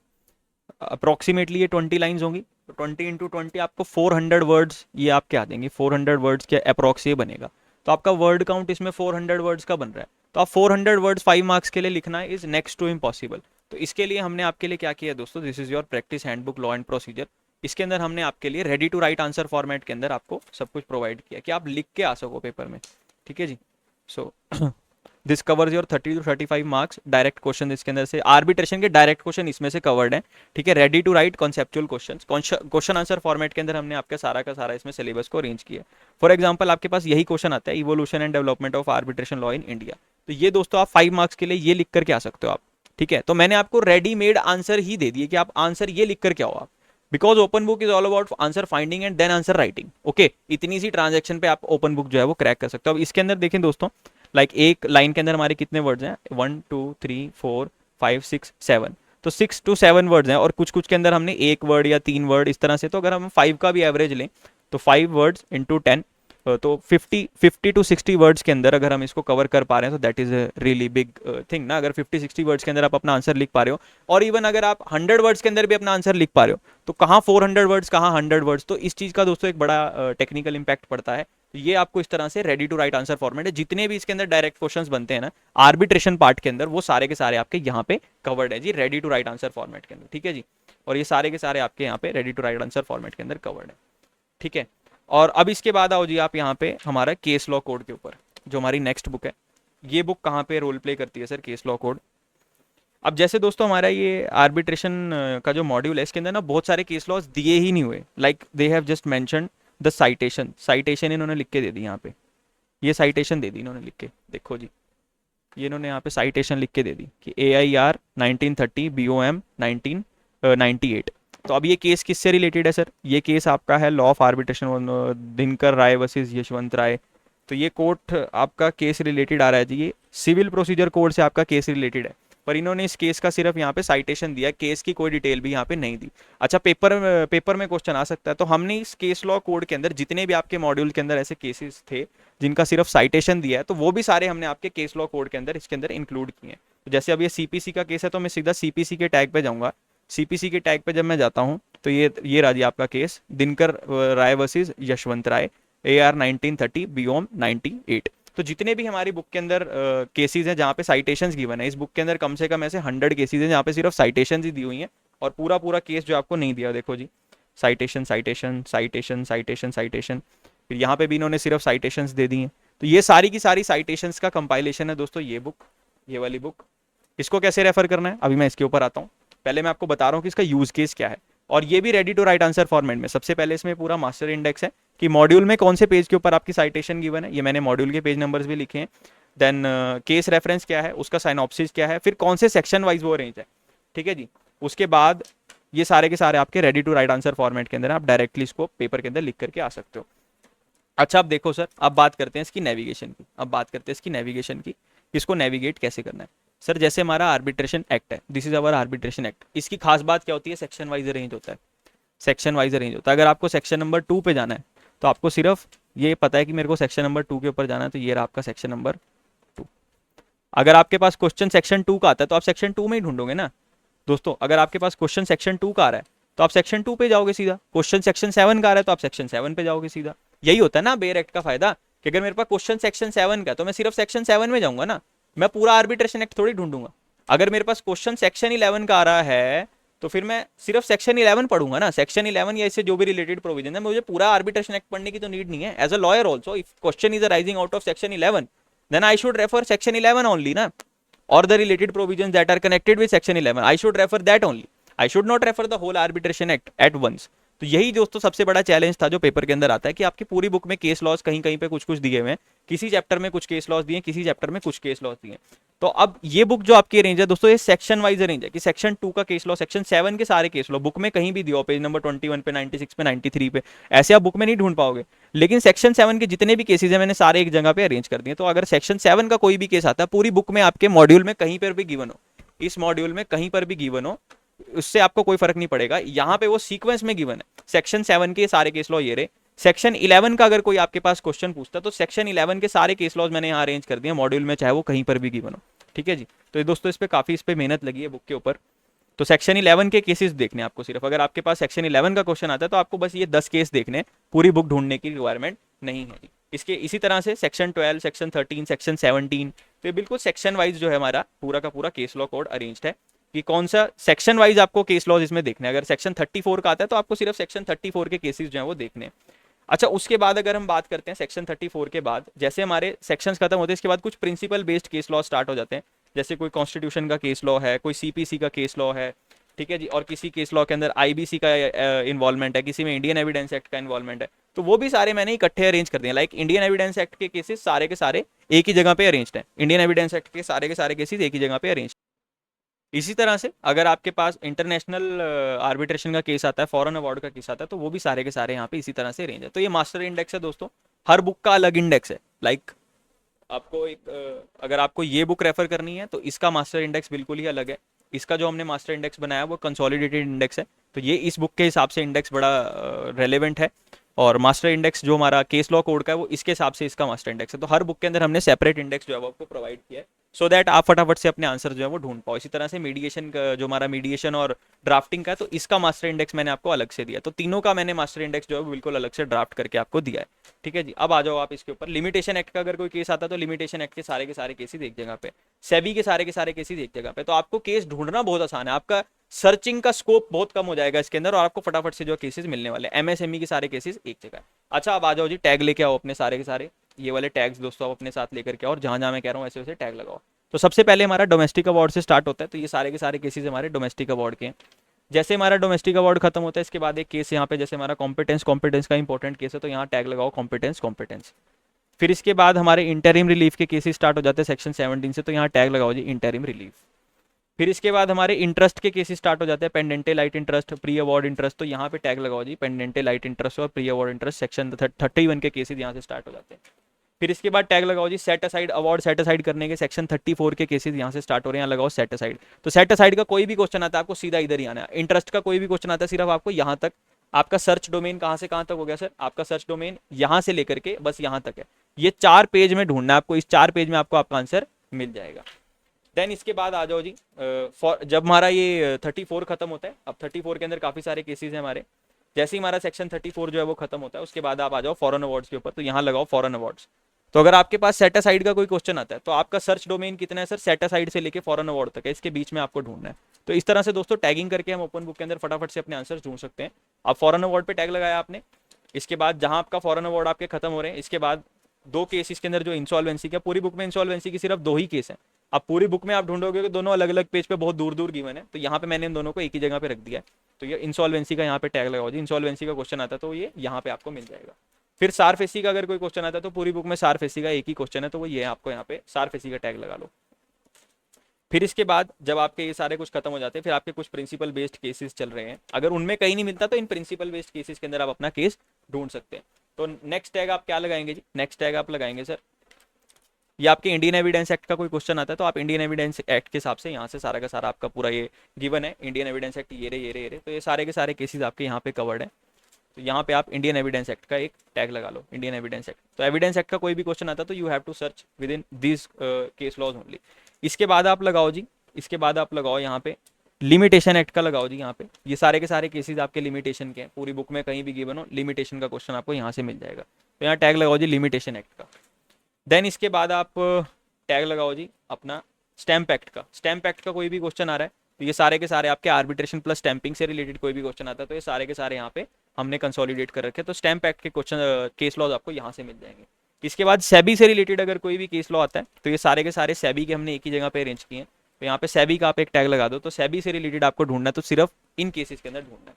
अप्रोक्सीमेटली ये 20 लाइंस होंगी। तो 20 × 20 आपको 400 वर्ड्स ये आपके आ जाएंगे, 400 वर्ड्स के अप्रोक्स ये बनेगा। तो आपका वर्ड काउंट इसमें 400 वर्ड्स का बन रहा है। तो आप 400 वर्ड्स 5 मार्क्स के लिए लिखना इज नेक्स्ट टू इम्पॉसिबल। तो इसके लिए हमने आपके लिए क्या किया दोस्तों, this is your practice handbook law and procedure. इसके अंदर हमने आपके लिए ready to write answer format के अंदर आपको सब कुछ प्रोवाइड किया कि आप लिख के आ सको पेपर में। ठीक है जी। So this covers your 30 to 35 marks direct question. इसके अंदर से आर्बिट्रेशन के डायरेक्ट क्वेश्चन इसमें से कवर्ड है। ठीक है, ready to write conceptual question, question answer format के अंदर हमने आपका सारा का सारा इसमें सिलेबस को अरेंज किया। फॉर एग्जांपल आपके पास यही क्वेश्चन आता है, evolution and development of arbitration law in India. तो ये दोस्तों आप 5 मार्क्स के लिए ये लिख करके आ सकते हो आप। ठीक है, तो मैंने आपको रेडीमेड आंसर ही दे दिए कि आप आंसर ये लिख करके आओ आप, because open book is all about answer finding and then answer writing. Okay, इतनी सी ट्रांजेक्शन पे आप ओपन बुक जो है वो क्रैक कर सकते हो। अब इसके अंदर देखें दोस्तों, लाइक एक लाइन के अंदर हमारे कितने वर्ड्स हैं, 1 2 3 4 5 6 7। तो 6 to 7 वर्ड्स हैं, और कुछ कुछ के अंदर हमने एक वर्ड या 3 वर्ड इस तरह से। तो अगर हम 5 का भी एवरेज लें तो 5 वर्ड्स इंटू 10, तो 50 to 60 वर्ड्स के अंदर अगर हम इसको कवर कर पा रहे हैं तो that is really big thing ना। अगर 50-60 वर्ड्स के अंदर आप अपना आंसर लिख पा रहे हो, और इवन अगर आप 100 वर्ड्स के अंदर भी अपना आंसर लिख पा रहे हो, तो कहाँ 400 वर्ड्स, कहाँ 100 वर्ड्स। तो इस चीज़ का दोस्तों एक बड़ा टेक्निकल इंपैक्ट पड़ता है। तो ये आपको इस तरह से ready to write answer format है। जितने भी इसके अंदर डायरेक्ट क्वेश्चंस बनते हैं ना आर्बिट्रेशन पार्ट के अंदर, वो सारे के सारे आपके यहाँ पे कवर्ड है जी, ready to write answer format के अंदर। ठीक है जी, और ये सारे के सारे आपके यहाँ पे ready to write answer format के अंदर कवर्ड है। ठीक है, और अब इसके बाद आओ जी आप यहाँ पे हमारा केस लॉ कोड के ऊपर, जो हमारी नेक्स्ट बुक है। ये बुक कहाँ पे रोल प्ले करती है सर, केस लॉ कोड। अब जैसे दोस्तों हमारा ये आर्बिट्रेशन का जो मॉड्यूल है, इसके अंदर ना बहुत सारे केस लॉज दिए ही नहीं हुए, like they have just mention the citation. Citation इन्होंने लिख के दे दी यहाँ पे, ये साइटेशन दे दी इन्होंने लिख के, देखो जी ये इन्होंने यहाँ पे साइटेशन लिख के दे दी कि AIR 1930 BOM 1998। तो अब ये केस किससे रिलेटेड है सर, ये केस आपका है law of arbitration Dinkar Rai versus Yashwant Rai. तो ये कोर्ट आपका केस रिलेटेड आ रहा है जी, ये सिविल प्रोसीजर कोड से आपका केस रिलेटेड है। पर इन्होंने इस केस का सिर्फ यहाँ पे साइटेशन दिया, केस की कोई डिटेल भी यहाँ पे नहीं दी। अच्छा, पेपर में क्वेश्चन आ सकता है, तो हमने इस केस लॉ कोड के अंदर जितने भी आपके मॉड्यूल के अंदर ऐसे केसेस थे जिनका सिर्फ साइटेशन दिया है, तो वो भी सारे हमने आपके केस लॉ कोड के अंदर इसके अंदर इंक्लूड किए हैं। तो जैसे अब ये CPC का केस है, तो मैं सीधा CPC के टैग पे जाऊंगा। CPC के टैग पे जब मैं जाता हूँ तो ये रहा जी आपका केस, दिनकर राय वर्सेस यशवंत राय, AR 1930 BOM 98। तो जितने भी हमारी बुक के अंदर केसेस हैं जहाँ पे साइटेशंस गिवन है, इस बुक के अंदर कम से कम ऐसे 100 केसेस हैं जहाँ पे सिर्फ साइटेशंस ही दी हुई हैं, और पूरा पूरा केस जो आपको नहीं दिया। देखो जी, citation citation citation citation citation, फिर यहाँ पे भी इन्होंने सिर्फ साइटेशंस दे दी हैं। तो ये सारी की सारी साइटेशंस का कंपाइलेशन है दोस्तों ये बुक, ये वाली बुक। इसको कैसे रेफर करना है अभी मैं इसके ऊपर आता हूँ। पहले मैं आपको बता रहा हूँ कि इसका यूज केस क्या है, और ये भी ready to write answer format में। सबसे पहले इसमें पूरा मास्टर इंडेक्स है कि मॉड्यूल में कौन से पेज के ऊपर आपकी साइटेशन गिवन है, ये मैंने मॉड्यूल के पेज नंबर्स भी लिखे हैं। देन केस रेफरेंस क्या है, उसका साइनॉप्सिस क्या है, फिर कौन से सेक्शन वाइज वो अरेंज है। ठीक है जी, उसके बाद ये सारे के सारे आपके ready to write answer format के अंदर आप डायरेक्टली इसको पेपर के अंदर लिख करके आ सकते हो। अच्छा, अब देखो सर, अब बात करते हैं इसकी नेविगेशन की। अब बात करते हैं इसकी नेविगेशन की, इसको नेविगेट कैसे करना है। सर जैसे हमारा आर्बिट्रेशन एक्ट है, this is our arbitration act, इसकी खास बात क्या होती है, सेक्शन वाइज अरेंज होता है। सेक्शन वाइज अरेंज होता है। अगर आपको सेक्शन नंबर 2 पे जाना है तो आपको सिर्फ ये पता है कि मेरे को सेक्शन नंबर 2 के ऊपर जाना है, तो ये रहा आपका सेक्शन नंबर 2। अगर आपके पास क्वेश्चन सेक्शन 2 का आता है तो आप सेक्शन 2 में ही ढूंढोगे ना दोस्तों। अगर आपके पास क्वेश्चन सेक्शन 2 का आ रहा है तो आप सेक्शन 2 पे जाओगे सीधा। क्वेश्चन सेक्शन 7 का आ रहा है तो आप सेक्शन 7 पे जाओगे सीधा। यही होता है ना बेयर एक्ट का फायदा, कि अगर मेरे पास क्वेश्चन सेक्शन 7 का तो मैं सिर्फ सेक्शन 7 में जाऊंगा ना, मैं पूरा आर्बिट्रेशन एक्ट थोड़ी ढूंढूंगा। अगर मेरे पास क्वेश्चन सेक्शन 11 का आ रहा है तो फिर मैं सिर्फ सेक्शन 11 पढ़ूंगा ना, सेक्शन 11 या इससे जो भी रिलेटेड प्रोविजन है। मुझे पूरा आर्बिट्रेशन एक्ट पढ़ने की तो नीड नहीं है। As a lawyer also if question is arising out of section 11 then I should refer section 11 only ना, और the related provision that are connected with section 11 I should refer that only. I should not refer the whole arbitration act at once. तो यही दोस्तों सबसे बड़ा challenge था जो paper के अंदर आता है कि आपकी पूरी बुक में केस लॉज कहीं कहीं पे कुछ कुछ दिए हुए हैं, किसी चैप्टर में कुछ केस लॉज दिए, किसी चैप्टर में कुछ केस लॉज दिए। तो अब ये बुक जो आपकी अरेंज है दोस्तों, ये सेक्शन वाइज अरेंज है कि सेक्शन 2 का केस लॉ, सेक्शन 7 के सारे केस लॉ बुक में कहीं भी दियो, पेज नंबर 21 पे, 96 पे, 93 पे, ऐसे आप बुक में नहीं ढूंढ पाओगे। लेकिन सेक्शन 7 के जितने भी केसेस हैं मैंने सारे एक जगह पे अरेंज कर दिए। तो अगर सेक्शन 7 का कोई भी केस आता है पूरी बुक में, आपके मॉड्यूल में कहीं पर भी गिवन हो, इस मॉड्यूल में कहीं पर भी गिवन हो, उससे आपको कोई फर्क नहीं पड़ेगा। यहाँ पे वो सीक्वेंस में गिवन है। सेक्शन 7 के सारे केस लॉ ये रहे। सेक्शन 11 का अगर कोई आपके पास क्वेश्चन पूछता तो सेक्शन 11 के सारे केस लॉज मैंने यहाँ अरेंज कर दिए मॉड्यूल में, चाहे वो कहीं पर भी गिवन हो। ठीक है जी। तो दोस्तों इस पे काफी मेहनत लगी है बुक के ऊपर। तो सेक्शन 11 के केसेस देखने आपको, सिर्फ अगर आपके पास सेक्शन 11 का क्वेश्चन आता है तो आपको बस ये 10 केस देखने, पूरी बुक ढूंढने की रिक्वायरमेंट नहीं है जी। इसके इसी तरह से सेक्शन 12, सेक्शन 13, सेक्शन 17, तो ये बिल्कुल सेक्शन वाइज जो है हमारा पूरा का पूरा केस लॉ कोड अरेंज्ड है कि कौन सा सेक्शन वाइज आपको केस लॉज इसमें देखने हैं। अगर सेक्शन 34 का आता है तो आपको सिर्फ सेक्शन 34 के केसेस जो है वो देखने हैं। अच्छा, उसके बाद अगर हम बात करते हैं सेक्शन 34 के बाद, जैसे हमारे सेक्शंस खत्म होते हैं इसके बाद कुछ principle based case law start हो जाते हैं। जैसे कोई कॉन्स्टिट्यूशन का केस लॉ है, कोई सीपीसी का केस लॉ है, ठीक है जी, और किसी केस लॉ के अंदर आईबीसी का इन्वॉल्वमेंट है, किसी में इंडियन एविडेंस एक्ट का इन्वॉल्वमेंट है, तो वो भी सारे मैंने इकट्ठे अरेंज कर दिए। लाइक इंडियन एविडेंस एक्ट के केसेस सारे के सारे एक ही जगह पे अरेंज्ड हैं। इंडियन एविडेंस एक्ट के सारे केसेस एक ही जगह पे अरेंज। इसी तरह से अगर आपके पास इंटरनेशनल आर्बिट्रेशन का केस आता है, फॉरेन अवार्ड का केस आता है, तो वो भी सारे के सारे यहाँ पे इसी तरह से रेंज है। तो ये मास्टर इंडेक्स है दोस्तों, हर बुक का अलग इंडेक्स है। लाइक आपको एक अगर आपको ये बुक रेफर करनी है तो इसका मास्टर इंडेक्स बिल्कुल ही अलग है। इसका जो हमने मास्टर इंडेक्स बनाया वो कंसोलिडेटेड इंडेक्स है, तो ये इस बुक के हिसाब से इंडेक्स बड़ा रेलेवेंट है। और मास्टर इंडेक्स जो हमारा केस लॉ कोड का है वो इसके हिसाब से इसका मास्टर इंडेक्स है। तो हर बुक के अंदर हमने सेपरेट इंडेक्स जो है वो आपको प्रोवाइड किया है, सो दैट आप फटाफट से अपने आंसर जो है वो ढूंढ पाओ। इसी तरह से मीडिएशन का जो हमारा मीडिएशन और ड्राफ्टिंग का है, तो इसका मास्टर इंडेक्स मैंने आपको अलग से दिया। तो तीनों का मैंने मास्टर इंडेक्स जो है बिल्कुल अलग से ड्राफ्ट करके आपको दिया है। ठीक है जी। अब आ जाओ आप इसके ऊपर, लिमिटेशन एक्ट का अगर कोई केस आता है तो लिमिटेशन एक्ट के सारे केसेस एक जगह पे, सेबी के सारे केसेस एक जगह पे। तो आपको केस ढूंढना बहुत आसान है, आपका सर्चिंग का स्कोप बहुत कम हो जाएगा इसके अंदर, और आपको फटाफट से जो केसेस मिलने वाले। एमएसएमई के सारे केसेस एक जगह। अच्छा, अब आ जाओ जी, टैग लेके आओ अपने सारे के सारे, ये वाले टैग्स दोस्तों आप अपने साथ लेकर के आओ, और जहां जहां मैं कह रहा हूँ वैसे वैसे टैग लगाओ। तो सबसे पहले हमारा डोमेस्टिक अवार्ड से स्टार्ट होता है, तो ये सारे के सारे केसेस हमारे डोमेस्टिक अवार्ड के हैं। जैसे हमारा डोमेस्टिक अवार्ड खत्म होता है इसके बाद एक केस यहाँ पे, जैसे हमारा कॉम्पिटेंस का इंपॉर्टेंट केस है, तो यहाँ टैग लगाओ कॉम्पिटेंस। फिर इसके बाद हमारे इंटरिम रिलीफ के केसेस स्टार्ट हो जाते हैं सेक्शन 17 से, तो यहाँ टैग लगाओ जी इंटरिम रिलीफ। फिर इसके बाद हमारे इंटरेस्ट के केसेस स्टार्ट हो जाते हैं, pendente lite interest, pre award interest, तो यहाँ पे टैग लगाओ जी पेंडेंटे लाइट इंटरेस्ट और प्री अवार्ड इंटरेस्ट। सेक्शन 31 के केसेस यहाँ से स्टार्ट हो जाते हैं। फिर इसके बाद टैग लगाओ जी set aside, award set aside करने के सेक्शन 34 के केसेस यहाँ से स्टार्ट हो रहे हैं, यहाँ लगाओ सेट असाइड। तो सेट असाइड का कोई भी क्वेश्चन आता है आपको सीधा इधर ही आना है। इंटरेस्ट का कोई भी क्वेश्चन आता है सिर्फ आपको यहाँ तक, आपका सर्च डोमेन कहाँ से कहाँ तक हो गया सर, आपका सर्च डोमेन यहाँ से लेकर के बस यहाँ तक है। ये 4 पेज में ढूंढना है आपको, इस 4 पेज में आपको आपका आंसर मिल जाएगा। देन इसके बाद आ जाओ जी, जब हमारा ये 34 खत्म होता है, अब 34 के अंदर काफी सारे केसेस हैं हमारे। जैसे ही हमारा सेक्शन 34 जो है वो खत्म होता है उसके बाद आप आ जाओ फॉरेन अवार्ड्स के ऊपर, तो यहाँ लगाओ फॉरेन अवार्ड्स। तो अगर आपके पास सेट असाइड का कोई क्वेश्चन आता है तो आपका सर्च डोमेन कितना है सर, सेट असाइड से लेके फॉरेन अवार्ड तक है, इसके बीच में आपको ढूंढना है। तो इस तरह से दोस्तों टैगिंग करके हम ओपन बुक के अंदर फटाफट से अपने आंसर ढूंढ सकते हैं। अब फॉरेन अवार्ड पे टैग लगाया आपने, इसके बाद जहां आपका फॉरेन अवार्ड आपके खत्म हो रहे हैं, इसके बाद 2 केस इसके अंदर जो इंसॉल्वेंसी का, पूरी बुक में इंसॉल्वेंसी की सिर्फ 2 ही केस हैं। अब पूरी बुक में आप ढूंढोगे कि दोनों अलग अलग पेज पे बहुत दूर दूर गिवन है, तो यहाँ पे मैंने इन दोनों को एक ही जगह पे रख दिया है। तो ये इंसॉल्वेंसी का यहाँ पे टैग लगाओ जी, इंसॉल्वेंसी का क्वेश्चन आता है तो ये यहाँ पे आपको मिल जाएगा। फिर सारफेसी का अगर कोई क्वेश्चन आता है तो पूरी बुक में सारफेसी का एक ही क्वेश्चन है, तो वो ये आपको यहाँ पे सारफेसी का टैग लगा लो। फिर इसके बाद जब आपके ये सारे कुछ खत्म हो जाते हैं, फिर आपके कुछ प्रिंसिपल बेस्ड केसेस चल रहे हैं, अगर उनमें कहीं नहीं मिलता तो इन प्रिंसिपल बेस्ड केसेस के अंदर आप अपना केस ढूंढ सकते हैं। तो नेक्स्ट टैग आप क्या लगाएंगे जी, नेक्स्ट टैग आप लगाएंगे सर, ये आपके इंडियन एविडेंस एक्ट का कोई क्वेश्चन आता है तो आप इंडियन एविडेंस एक्ट के हिसाब से यहाँ से सारा का सारा आपका पूरा ये गिवन है, इंडियन एविडेंस एक्ट ये रे, तो ये सारे के सारे केसेस आपके यहाँ पे कवर्ड है। तो यहाँ पे आप इंडियन एविडेंस एक्ट का एक टैग लगा लो, इंडियन एविडेंस एक्ट। तो एविडेंस एक्ट का कोई भी क्वेश्चन आता है तो you have to search within this case laws only. इसके बाद आप लगाओ जी, इसके बाद आप लगाओ यहाँ पे लिमिटेशन एक्ट का लगाओ जी। यहाँ पे ये सारे के सारे केसेस आपके लिमिटेशन के हैं, पूरी बुक में कहीं भी गिवन हो लिमिटेशन का क्वेश्चन आपको यहाँ से मिल जाएगा, तो यहाँ टैग लगाओ जी लिमिटेशन एक्ट का। देन इसके बाद आप टैग लगाओ जी अपना स्टैम्प एक्ट का। स्टैम्प एक्ट का कोई भी क्वेश्चन आ रहा है तो ये सारे के सारे आपके आर्बिट्रेशन प्लस स्टैंपिंग से रिलेटेड कोई भी क्वेश्चन आता है तो ये सारे के सारे यहाँ पे हमने कंसोलिडेट कर रखे, तो स्टैम्प एक्ट के क्वेश्चन केस लॉज आपको यहाँ से मिल जाएंगे। इसके बाद सेबी से रिलेटेड अगर कोई भी केस लॉ आता है तो ये सारे के सारे सेबी के हमने एक ही जगह पे अरेंज किए हैं, तो यहाँ पे सेबी का आप एक टैग लगा दो। तो सेबी से रिलेटेड आपको ढूंढना है तो सिर्फ इन केसेस के अंदर ढूंढना है।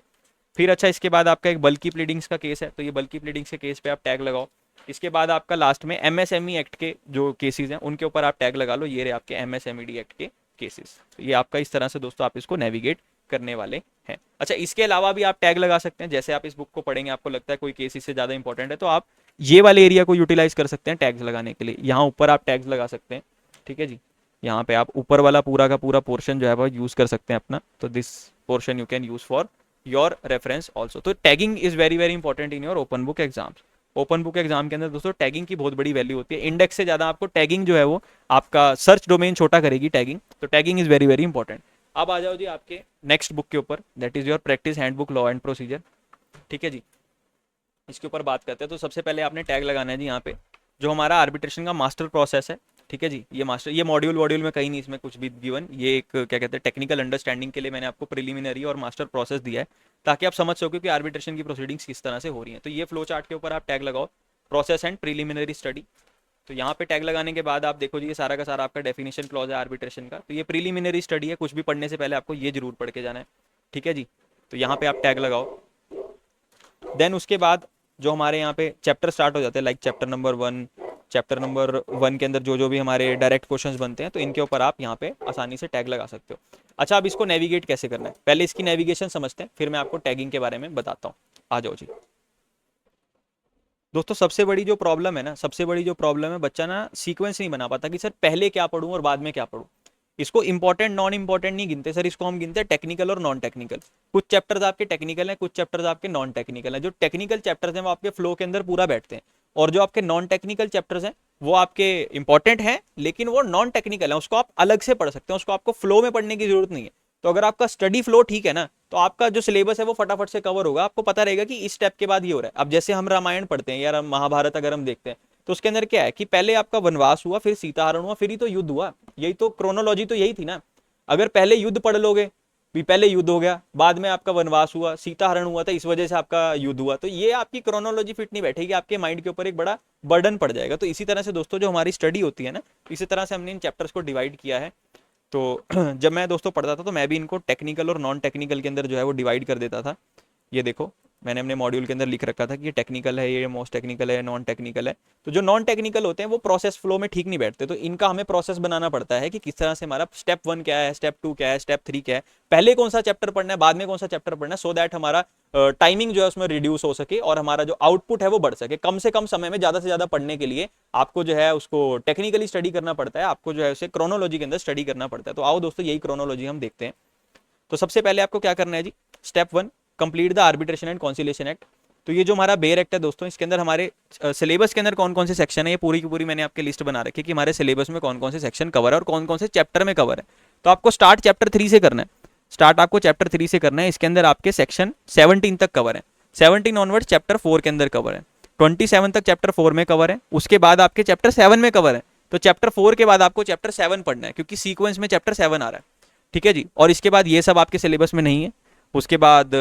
फिर अच्छा इसके बाद आपका एक बल्कि प्लीडिंग्स का केस है, तो ये बल्कि प्लीडिंग्स के केस पे आप टैग लगाओ। इसके बाद आपका लास्ट में एमएसएमई एक्ट के जो केसेस हैं उनके ऊपर आप टैग लगा लो, ये रहे आपके एमएसएमईडी एक्ट के केसेस। तो ये आपका इस तरह से दोस्तों आप इसको नेविगेट करने वाले हैं। अच्छा इसके अलावा भी आप टैग लगा सकते हैं, जैसे आप इस बुक को पढ़ेंगे आपको लगता है कोई केस इससे ज़्यादा इंपॉर्टेंट है तो आप ये वाले एरिया को यूटिलाइज कर सकते हैं टैग्स लगाने के लिए। यहाँ ऊपर आप टैग्स लगा सकते हैं, ठीक है जी। यहाँ पे आप ऊपर वाला पूरा का पूरा पोर्शन जो है वो यूज़ कर सकते हैं अपना, तो this portion you can use for your reference also. तो tagging is very very important in your open book exams. Open book exam के अंदर दोस्तों टैगिंग की बहुत बड़ी वैल्यू होती है, इंडेक्स से ज़्यादा आपको टैगिंग जो है वो आपका सर्च डोमेन छोटा करेगी टैगिंग, तो tagging is very very important. अब आ जाओ जी आपके नेक्स्ट बुक के ऊपर, that is your practice handbook law and procedure, ठीक है जी। इसके ऊपर बात करते हैं। तो सबसे पहले आपने टैग लगाना है जी यहाँ पे जो हमारा आर्बिट्रेशन का मास्टर प्रोसेस है, ठीक है जी। ये मास्टर, ये मॉड्यूल में कहीं नहीं इसमें कुछ भी गिवन, ये एक क्या कहते हैं टेक्निकल अंडरस्टैंडिंग के लिए मैंने आपको प्रिलिमिनरी और मास्टर प्रोसेस दिया है ताकि आप समझ सको कि आर्बिट्रेशन की प्रोसीडिंग्स किस तरह से हो रही हैं। तो ये फ्लो चार्ट के ऊपर आप टैग लगाओ, प्रोसेस एंड प्रिलिमिनरी स्टडी। तो यहाँ पे टैग लगाने के बाद आप देखो जी ये सारा का सारा आपका डेफिनेशन क्लॉज है आर्बिट्रेशन का। तो ये प्रिलिमिनरी स्टडी है, कुछ भी पढ़ने से पहले आपको ये जरूर पढ़ के जाना है, ठीक है जी। तो यहाँ पे आप टैग लगाओ। देन उसके बाद जो हमारे यहाँ पे चैप्टर स्टार्ट हो जाते हैं, like chapter number 1, chapter number 1 के अंदर जो भी हमारे डायरेक्ट क्वेश्चंस बनते हैं तो इनके ऊपर आप यहाँ पे आसानी से टैग लगा सकते हो। अच्छा अब इसको नेविगेट कैसे करना है, पहले इसकी नेविगेशन समझते हैं, फिर मैं आपको टैगिंग के बारे में बताता हूँ। आ जाओ जी दोस्तों। सबसे बड़ी जो प्रॉब्लम है ना, सबसे बड़ी जो प्रॉब्लम है, बच्चा ना सीक्वेंस नहीं बना पाता कि सर पहले क्या पढ़ूं और बाद में क्या पढ़ूं। इसको इंपॉर्टेंट नॉन इंपॉर्टेंट नहीं गिनते सर, इसको हम गिनते हैं टेक्निकल और नॉन टेक्निकल। कुछ चैप्टर्स आपके टेक्निकल हैं, कुछ चैप्टर्स आपके नॉन टेक्निकल हैं। जो टेक्निकल चैप्टर्स हैं वो आपके फ्लो के अंदर पूरा बैठते हैं, और जो आपके नॉन टेक्निकल चैप्टर्स हैं वो आपके इंपॉर्टेंट हैं लेकिन वो नॉन टेक्निकल है, उसको आप अलग से पढ़ सकते हैं, उसको आपको फ्लो में पढ़ने की जरूरत नहीं है। तो अगर आपका स्टडी फ्लो ठीक है ना तो आपका जो सिलेबस है वो फटाफट से कवर होगा, आपको पता रहेगा कि इस स्टेप के बाद ये हो रहा है। अब जैसे हम रामायण पढ़ते हैं या महाभारत अगर हम देखते हैं तो उसके अंदर क्या है कि पहले आपका वनवास हुआ, फिर सीताहरण हुआ, फिर ही तो युद्ध हुआ। यही तो क्रोनोलॉजी तो यही थी ना। अगर पहले युद्ध पढ़ लोगे, भी पहले युद्ध हो गया, बाद में आपका वनवास हुआ, सीताहरण हुआ था, इस वजह से आपका युद्ध हुआ, तो ये आपकी क्रोनोलॉजी फिट नहीं बैठेगी, आपके माइंड के ऊपर एक बड़ा बर्डन पड़ जाएगा। तो इसी तरह से दोस्तों जो हमारी स्टडी होती है ना, इसी तरह से हमने इन चैप्टर्स को डिवाइड किया है। तो जब मैं दोस्तों पढ़ता था तो मैं भी इनको टेक्निकल और नॉन टेक्निकल के अंदर जो है वो डिवाइड कर देता था। ये देखो मैंने अपने मॉड्यूल के अंदर लिख रखा था कि ये टेक्निकल है, ये मोस्ट टेक्निकल है, नॉन टेक्निकल है। तो जो नॉन टेक्निकल होते हैं वो प्रोसेस फ्लो में ठीक नहीं बैठते, तो इनका हमें प्रोसेस बनाना पड़ता है कि किस तरह से हमारा स्टेप 1 क्या है, स्टेप 2 क्या है, स्टेप 3 क्या है, पहले कौन सा चैप्टर पढ़ना है, बाद में कौन सा चैप्टर पढ़ना है, सो दैट हमारा टाइमिंग जो है उसमें रिड्यूस हो सके और हमारा जो आउटपुट है वो बढ़ सके। कम से कम समय में ज़्यादा से ज़्यादा पढ़ने के लिए आपको जो है उसको टेक्निकली स्टडी करना पड़ता है, आपको जो है उसे क्रोनोलॉजी के अंदर स्टडी करना पड़ता है। तो आओ दोस्तों यही क्रोनोलॉजी हम देखते हैं। तो सबसे पहले आपको क्या करना है जी, step 1 complete the arbitration and conciliation act. तो ये जो हमारा बेयर एक्ट है दोस्तों, इसके अंदर हमारे सिलेबस के अंदर कौन कौन से सेक्शन है ये पूरी की पूरी मैंने आपके लिस्ट बना रखी है कि हमारे सिलेबस में कौन कौन से सेक्शन कवर है और कौन कौन से चैप्टर में कवर है। तो आपको स्टार्ट चैप्टर 3 से करना है, स्टार्ट आपको चैप्टर 3 से करना है। इसके अंदर आपके सेक्शन 17 तक कवर है, 17 ऑनवर्ड चैप्टर 4 के अंदर कवर है, 27 तक चैप्टर 4 में कवर है, उसके बाद आपके चैप्टर 7 में कवर है। तो चैप्टर 4 के बाद आपको चैप्टर 7 पढ़ना है क्योंकि सीक्वेंस में चैप्टर 7 आ रहा है, ठीक है जी। और इसके बाद ये सब आपके सिलेबस में नहीं है। उसके बाद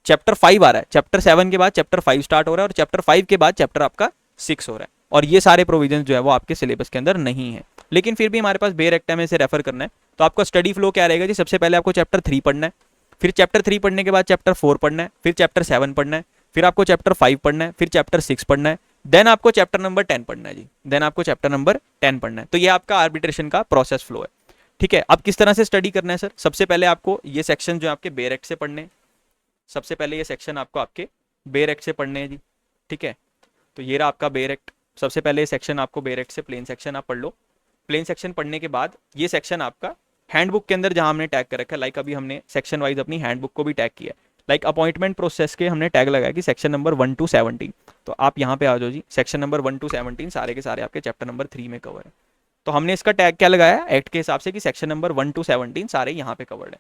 चैप्टर 5 आ रहा है, चैप्टर 7 के बाद चैप्टर 5 स्टार्ट हो रहा है और चैप्टर 5 के बाद चैप्टर आपका 6 हो रहा है, और ये सारे प्रोविजन जो है वो आपके सिलेबस के अंदर नहीं है। लेकिन फिर भी हमारे पास बेयर एक्ट में से रेफर करना है। तो आपका स्टडी फ्लो क्या रहेगा जी, सबसे पहले आपको चैप्टर 3 पढ़ना है, फिर चैप्टर 3 पढ़ने के बाद चैप्टर 4 पढ़ना है, फिर चैप्टर 7 पढ़ना है, फिर आपको चैप्टर 5 पढ़ना है, फिर चैप्टर 6 पढ़ना है, देन आपको चैप्टर नंबर 10 पढ़ना है जी, देन आपको चैप्टर नंबर 10 पढ़ना है। तो ये आपका आर्बिट्रेशन का प्रोसेस फ्लो है, ठीक है। अब किस तरह से स्टडी करना है सर, सबसे पहले आपको ये सेक्शन जो आपके बेयर एक्ट से पढ़ने हैं, सबसे पहले ये सेक्शन आपको आपके बेयर एक्ट से पढ़ने हैं जी, ठीक है। तो ये रहा आपका बेयर एक्ट, सबसे पहले ये सेक्शन आपको बेयर एक्ट से प्लेन सेक्शन आप पढ़ लो। प्लेन सेक्शन पढ़ने के बाद ये सेक्शन आपका हैंडबुक के अंदर जहां हमने टैग कर रखा है, लाइक अभी हमने सेक्शन वाइज अपनी हैंडबुक को भी टैग किया है, लाइक अपॉइंटमेंट प्रोसेस के हमने टैग लगाया कि सेक्शन नंबर 1 to 17। तो आप यहाँ पे आ जाओ जी, सेक्शन नंबर 1 to 17 सारे के सारे आपके चैप्टर नंबर 3 में कवर है। तो हमने इसका टैग क्या लगाया एक्ट के हिसाब से कि सेक्शन नंबर 1 to 17 सारे यहाँ पे कवर्ड है।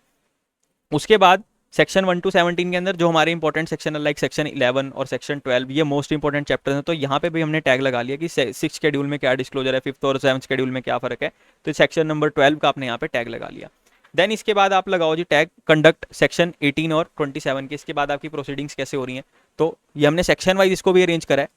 उसके बाद सेक्शन 1 to 17 के अंदर जो हमारे इंपॉर्टेंट सेक्शन है, लाइक सेक्शन 11 और सेक्शन 12, ये मोस्ट इंपॉर्टेंट चैप्टर हैं। तो यहाँ पे भी हमने टैग लगा लिया कि 6 शेड्यूल में क्या डिस्क्लोजर है, 5th और 7th शेड्यूल में क्या फर्क है। तो सेक्शन नंबर 12 का आपने यहाँ पे टैग लगा लिया। देन इसके बाद आप लगाओ जी टैग कंडक्ट सेक्शन 18 और 27 के। इसके बाद आपकी प्रोसीडिंग्स कैसे हो रही हैं, तो ये हमने सेक्शन वाइज इसको भी अरेंज करा है।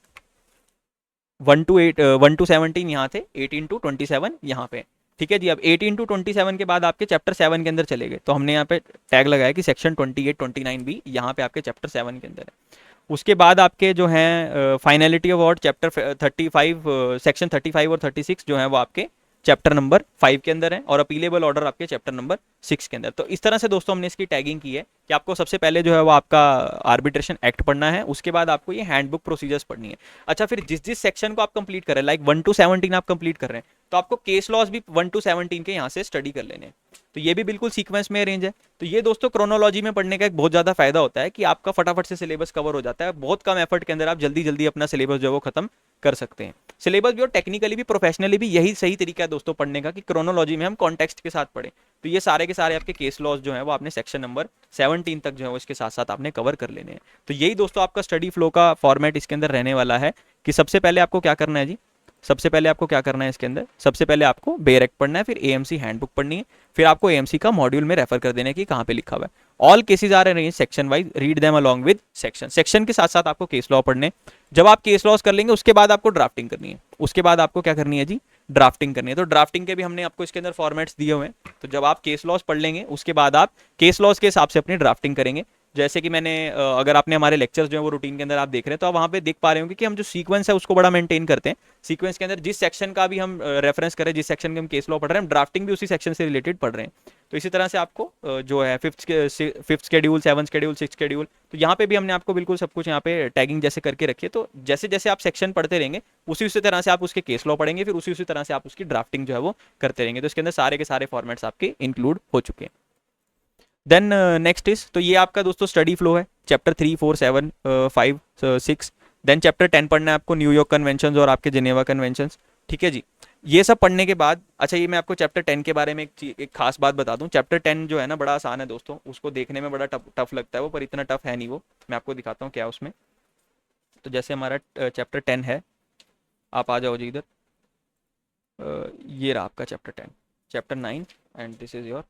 1 to 17 यहाँ थे, 18 to 27 यहाँ पे। ठीक है जी। अब 18 टू 27 के बाद आपके चैप्टर 7 के अंदर चले गए, तो हमने यहाँ पे टैग लगाया कि सेक्शन 28 29 भी यहाँ पे आपके चैप्टर 7 के अंदर है। उसके बाद आपके जो हैं फाइनलिटी अवार्ड चैप्टर 35 सेक्शन 35 और 36 जो है वो आपके चैप्टर नंबर 5 के अंदर है, और अपीलेबल ऑर्डर आपके चैप्टर नंबर 6 के अंदर। तो इस तरह से दोस्तों हमने इसकी टैगिंग की है कि आपको सबसे पहले जो है वो आपका आर्बिट्रेशन एक्ट पढ़ना है, उसके बाद आपको ये हैंडबुक प्रोसीजर्स पढ़नी है। अच्छा, फिर जिस जिस सेक्शन को आप कंप्लीट कर रहे हैं, लाइक 1 टू 17 आप कंप्लीट कर रहे हैं, तो आपको केस लॉज भी 1 टू 17 के यहाँ से स्टडी कर लेने हैं। तो ये भी बिल्कुल सीक्वेंस में अरेंज है। तो ये दोस्तों क्रोनोलॉजी में पढ़ने का एक बहुत ज़्यादा फायदा होता है कि आपका फटाफट से सिलेबस कवर हो जाता है, बहुत कम एफर्ट के अंदर आप जल्दी जल्दी अपना सिलेबस जो है वो खत्म कर सकते हैं। सिलेबस भी और टेक्निकली भी प्रोफेशनली भी यही सही तरीका है दोस्तों पढ़ने का कि क्रोनोलॉजी में हम कॉन्टेक्स्ट के साथ पढ़ें। तो ये सारे के सारे आपके केस लॉज जो है वो आपने सेक्शन नंबर 17 तक जो है वो इसके साथ साथ आपने कवर कर लेने हैं। तो यही दोस्तों आपका स्टडी फ्लो का फॉर्मेट इसके अंदर रहने वाला है कि सबसे पहले आपको क्या करना है जी, सबसे पहले आपको क्या करना है इसके अंदर, सबसे पहले आपको बेयर एक्ट पढ़ना है, फिर एएमसी हैंडबुक पढ़नी है, फिर आपको एएमसी का मॉड्यूल में रेफर कर देने की कहाँ पे लिखा हुआ है। All cases are arranged section wise, read them along with section. Section के साथ साथ आपको केस लॉ पढ़ने। जब आप केस लॉज कर लेंगे उसके बाद आपको ड्राफ्टिंग करनी है। उसके बाद आपको क्या करनी है जी, ड्राफ्टिंग करनी है। तो ड्राफ्टिंग के भी हमने आपको इसके अंदर फॉर्मेट्स दिए हुए हैं। तो जब आप केस लॉज पढ़ लेंगे उसके बाद आप केस लॉज के हिसाब से अपनी ड्राफ्टिंग करेंगे। जैसे कि मैंने अगर आपने हमारे लेक्चर्स जो है वो रूटीन के अंदर आप देख रहे हैं, तो आप वहाँ पे देख पा रहे होंगे कि हम जो सीक्वेंस है उसको बड़ा मेंटेन करते हैं। सीक्वेंस के अंदर जिस सेक्शन का भी हम रेफरेंस करें, जिस सेक्शन के हम केस लॉ पढ़ रहे हैं, हम ड्राफ्टिंग भी उसी सेक्शन से रिलेटेड पढ़ रहे हैं। तो इसी तरह से आपको जो है fifth schedule, 7th schedule, 6th schedule, तो यहाँ पे भी हमने आपको बिल्कुल सब कुछ यहाँ पे टैगिंग जैसे करके रखी है। तो जैसे जैसे आप सेक्शन पढ़ते रहेंगे उसी उसी तरह से आप उसके केस लॉ पढ़ेंगे, फिर उसी उसी तरह से आप उसकी ड्राफ्टिंग जो है वो करते रहेंगे। तो इसके अंदर सारे के सारे फॉर्मेट्स आपके इंक्लूड हो चुके हैं। देन नेक्स्ट इज, तो ये आपका दोस्तों स्टडी फ्लो है, चैप्टर 3 4 7 5 6। देन चैप्टर 10 पढ़ना है आपको, न्यूयॉर्क कन्वेंशन और आपके जिनेवा कन्वेंशन। ठीक है जी। ये सब पढ़ने के बाद, अच्छा ये मैं आपको चैप्टर 10 के बारे में एक खास बात बता दूं। चैप्टर 10 जो है ना बड़ा आसान है दोस्तों, उसको देखने में बड़ा टफ लगता है वो, पर इतना टफ है नहीं वो। मैं आपको दिखाता हूँ क्या है उसमें। तो जैसे हमारा चैप्टर 10 है, आप आ जाओ जी इधर। ये रहा आपका chapter 10, chapter 9 and this is your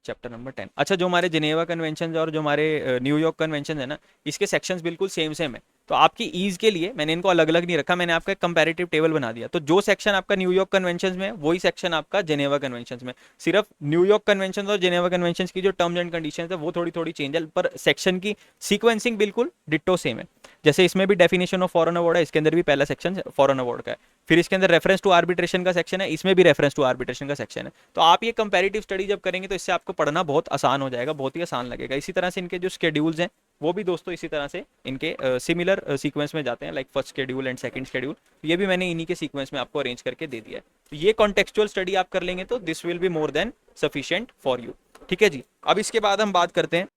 chapter number 10। अच्छा, जो हमारे जिनेवा कन्वेंशन और जो हमारे न्यूयॉर्क कन्वेंशन है ना, इसके सेक्शंस बिल्कुल सेम सेम है। तो आपकी ईज के लिए मैंने इनको अलग अलग नहीं रखा, मैंने आपका एक कंपैरेटिव टेबल बना दिया। तो जो सेक्शन आपका न्यूयॉर्क कन्वेंशन में वही सेक्शन आपका जिनेवा कन्वेंशन में। सिर्फ न्यूयॉर्क कन्वेंशन और जिनेवा कन्वेंशन की जो टर्म्स एंड कंडीशन है वो थोड़ी थोड़ी चेंज है, पर सेक्शन की सीक्वेंसिंग बिल्कुल डिट्टो सेम है। जैसे इसमें भी डेफिनेशन ऑफ फॉरेन अवार्ड है, इसके अंदर भी पहला सेक्शन फॉरेन अवार्ड का है, फिर इसके अंदर रेफरेंस टू आर्बिट्रेशन का सेक्शन है, इसमें भी रेफरेंस टू आर्बिट्रेशन का सेक्शन है। तो आप ये कंपैरेटिव स्टडी जब करेंगे तो इससे आपको पढ़ना बहुत आसान हो जाएगा, बहुत ही आसान लगेगा। इसी तरह से इनके जो शेड्यूल्स हैं वो भी दोस्तों इसी तरह से इनके सिमिलर सीक्वेंस में जाते हैं, like first schedule and second schedule. ये भी मैंने इन्हीं के सीक्वेंस में आपको अरेंज करके दे दिया है। तो ये कॉन्टेक्चुअल स्टडी आप कर लेंगे तो this will be more than sufficient for you. ठीक है जी। अब इसके बाद हम बात करते हैं,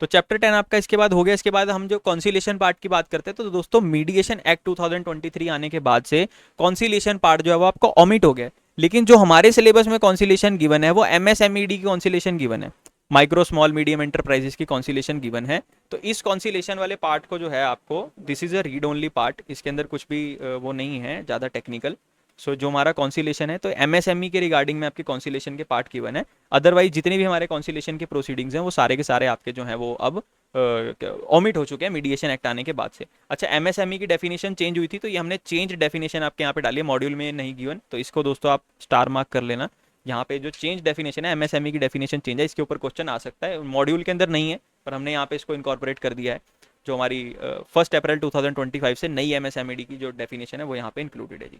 तो चैप्टर 10 आपका इसके बाद हो गया। इसके बाद हम जो कॉन्सिलेशन पार्ट की बात करते हैं, तो दोस्तों मीडिएशन एक्ट 2023 आने के बाद से कॉन्सिलेशन पार्ट जो है वो आपको ऑमिट हो गया। लेकिन जो हमारे सिलेबस में कॉन्सिलेशन गिवन है वो एमएसएमईडी की कॉन्सिलेशन गिवन है, माइक्रो स्मॉल मीडियम एंटरप्राइजेस की कॉन्सिलेशन गिवन है। तो इस कॉन्सिलेशन वाले पार्ट को जो है आपको, this is a read only part, इसके अंदर कुछ भी वो नहीं है ज़्यादा टेक्निकल। सो जो हमारा कॉन्सिलेशन है, तो एमएसएमई के रिगार्डिंग में आपके कॉन्सिलेशन के पार्ट गिवन है। अदरवाइज जितने भी हमारे कॉन्सिलेशन के प्रोसीडिंग्स हैं वो सारे के सारे आपके जो हैं वो अब ओमिट हो चुके हैं मीडिएशन एक्ट आने के बाद से। अच्छा, एमएसएमई की डेफिनेशन चेंज हुई थी, तो ये हमने चेंज डेफिनेशन आपके यहाँ पे डाली है, मॉड्यूल में नहीं गिवन, तो इसको दोस्तों आप स्टार मार्क कर लेना। यहाँ पे जो चेंज डेफिनेशन है, एमएसएमई की डेफिनेशन चेंज है, इसके ऊपर क्वेश्चन आ सकता है। मॉड्यूल के अंदर नहीं है, पर हमने यहाँ पे इसको इनकॉर्पोरेट कर दिया है। जो हमारी 1 अप्रैल 2025 से नई एमएसएमईडी की जो डेफिनेशन है वो यहाँ पे इंक्लूडेड है जी।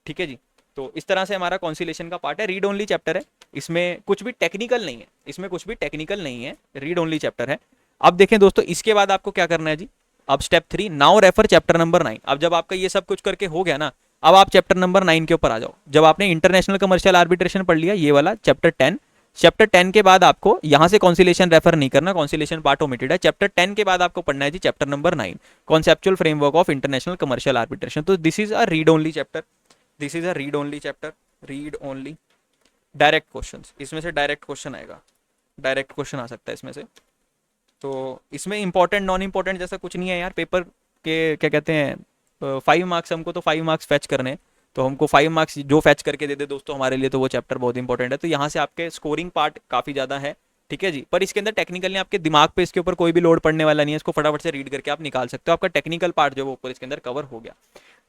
ठीक है जी। तो इस तरह से हमारा कॉन्सिलेशन का पार्ट है, रीड ओनली चैप्टर है, इसमें कुछ भी टेक्निकल नहीं है, इसमें कुछ भी टेक्निकल नहीं है, रीड ओनली चैप्टर है। अब देखें दोस्तों, इसके बाद आपको क्या करना है जी, अब step 3, now refer chapter number 9। अब जब आपका ये सब कुछ करके हो गया ना, अब आप चैप्टर नंबर 9 के ऊपर आ जाओ। जब आपने इंटरनेशनल कमर्शियल आर्बिट्रेशन पढ़ लिया, ये वाला चैप्टर 10, चैप्टर 10 के बाद आपको यहां से कॉन्सिलेशन रेफर नहीं करना, कॉन्सिलेशन पार्ट ओमिटेड है। चैप्टर 10 के बाद आपको पढ़ना है जी chapter number 9, conceptual framework of international commercial arbitration. तो this is a read only chapter, this is a read only chapter, read only. Direct questions, इसमें से डायरेक्ट क्वेश्चन आएगा, डायरेक्ट क्वेश्चन आ सकता है इसमें से। तो इसमें इंपॉर्टेंट नॉन इंपॉर्टेंट जैसा कुछ नहीं है यार। पेपर के क्या कहते हैं 5 मार्क्स, हमको तो 5 मार्क्स फैच करने हैं, तो हमको 5 मार्क्स जो फैच करके दे दे दोस्तों हमारे लिए, तो वो चैप्टर बहुत इंपॉर्टेंट है। तो यहाँ से आपके स्कोरिंग पार्ट काफ़ी ज़्यादा है। ठीक है जी। पर इसके अंदर टेक्निकली आपके दिमाग पे इसके ऊपर कोई भी लोड पड़ने वाला नहीं है, इसको फटाफट से रीड करके आप निकाल सकते हो, आपका टेक्निकल पार्ट जो वो ऊपर इसके अंदर कवर हो गया।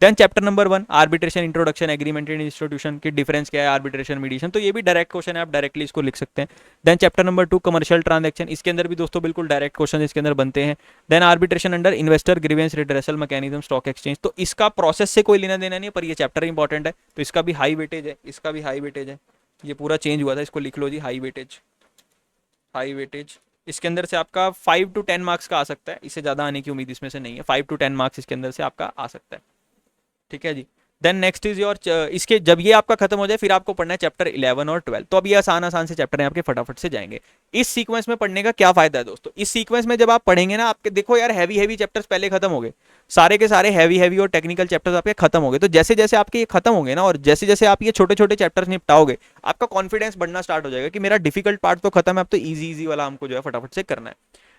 Then chapter number 1 arbitration introduction agreement and institution की डिफरेंस क्या है, आर्बिट्रेशन मीडिएशन, तो ये भी डायरेक्ट क्वेश्चन है, आप डायरेक्टली इसको लिख सकते हैं। Then chapter number 2 commercial transaction, इसके अंदर भी दोस्तों बिल्कुल डायरेक्ट क्वेश्चन इसके अंदर बनते हैं। Then arbitration under investor grievance redressal mechanism stock exchange, तो इसका प्रोसेस से कोई लेना देना नहीं है, पर ये चैप्टर इंपॉर्टेंट है, तो इसका भी हाई वेटेज है, इसका भी हाई वेटेज है। ये पूरा चेंज हुआ था, इसको लिख लो जी, हाई वेटेज, हाई वेटेज। इसके अंदर से आपका 5 to 10 मार्क्स का आ सकता है, इससे ज़्यादा आने की उम्मीद इसमें से नहीं है, 5 to 10 मार्क्स इसके अंदर से आपका आ सकता है। ठीक है जी। देन नेक्स्ट इज योर, इसके जब ये आपका खत्म हो जाए फिर आपको पढ़ना है चैप्टर 11 और 12, तो अब ये आसान आसान से चैप्टर हैं आपके, फटाफट से जाएंगे। इस सीक्वेंस में पढ़ने का क्या फायदा है दोस्तों, इस सीक्वेंस में जब आप पढ़ेंगे ना, आपके देखो यार हैवी हैवी चैप्टर्स पहले खत्म हो गए, सारे के सारे हैवी हैवी और टेक्निकल चैप्टर्स आपके खत्म हो गए, तो जैसे जैसे आपके ये खत्म हो गए ना, और जैसे जैसे आप ये छोटे छोटे चैप्टर्स निपटाओगे, आपका कॉन्फिडेंस बढ़ना स्टार्ट हो जाएगा कि मेरा डिफिकल्ट पार्ट तो खत्म है, अब तो ईजी ईजी वाला हमको जो है फटाफट से करना है।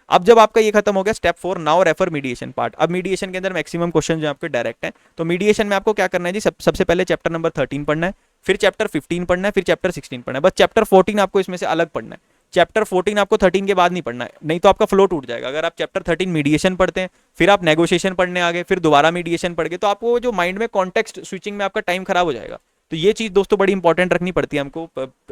अब जब आपका ये खत्म हो गया, step 4 now refer mediation part. अब मीडिएशन के अंदर मैक्सिमम क्वेश्चन जो आपके डायरेक्ट हैं, तो मीडिएशन में आपको क्या करना है जी, सबसे पहले चैप्टर नंबर 13 पढ़ना है, फिर चैप्टर 15 पढ़ना है, फिर चैप्टर 16 पढ़ना है, बस चैप्टर 14 आपको इसमें से अलग पढ़ना है। चैप्टर 14 आपको 13 के बाद नहीं पढ़ना है, नहीं तो आपका फ्लो टूट जाएगा। अगर आप चैप्टर 13 मीडिएशन पढ़ते हैं, फिर आप नेगोशिएशन पढ़ने आ गए, फिर दोबारा मीडिएशन पढ़ गए, तो आपको जो माइंड में कॉन्टेक्स्ट स्विचिंग में आपका टाइम खराब हो जाएगा। तो ये चीज दोस्तों बड़ी इंपॉर्टेंट रखनी पड़ती है हमको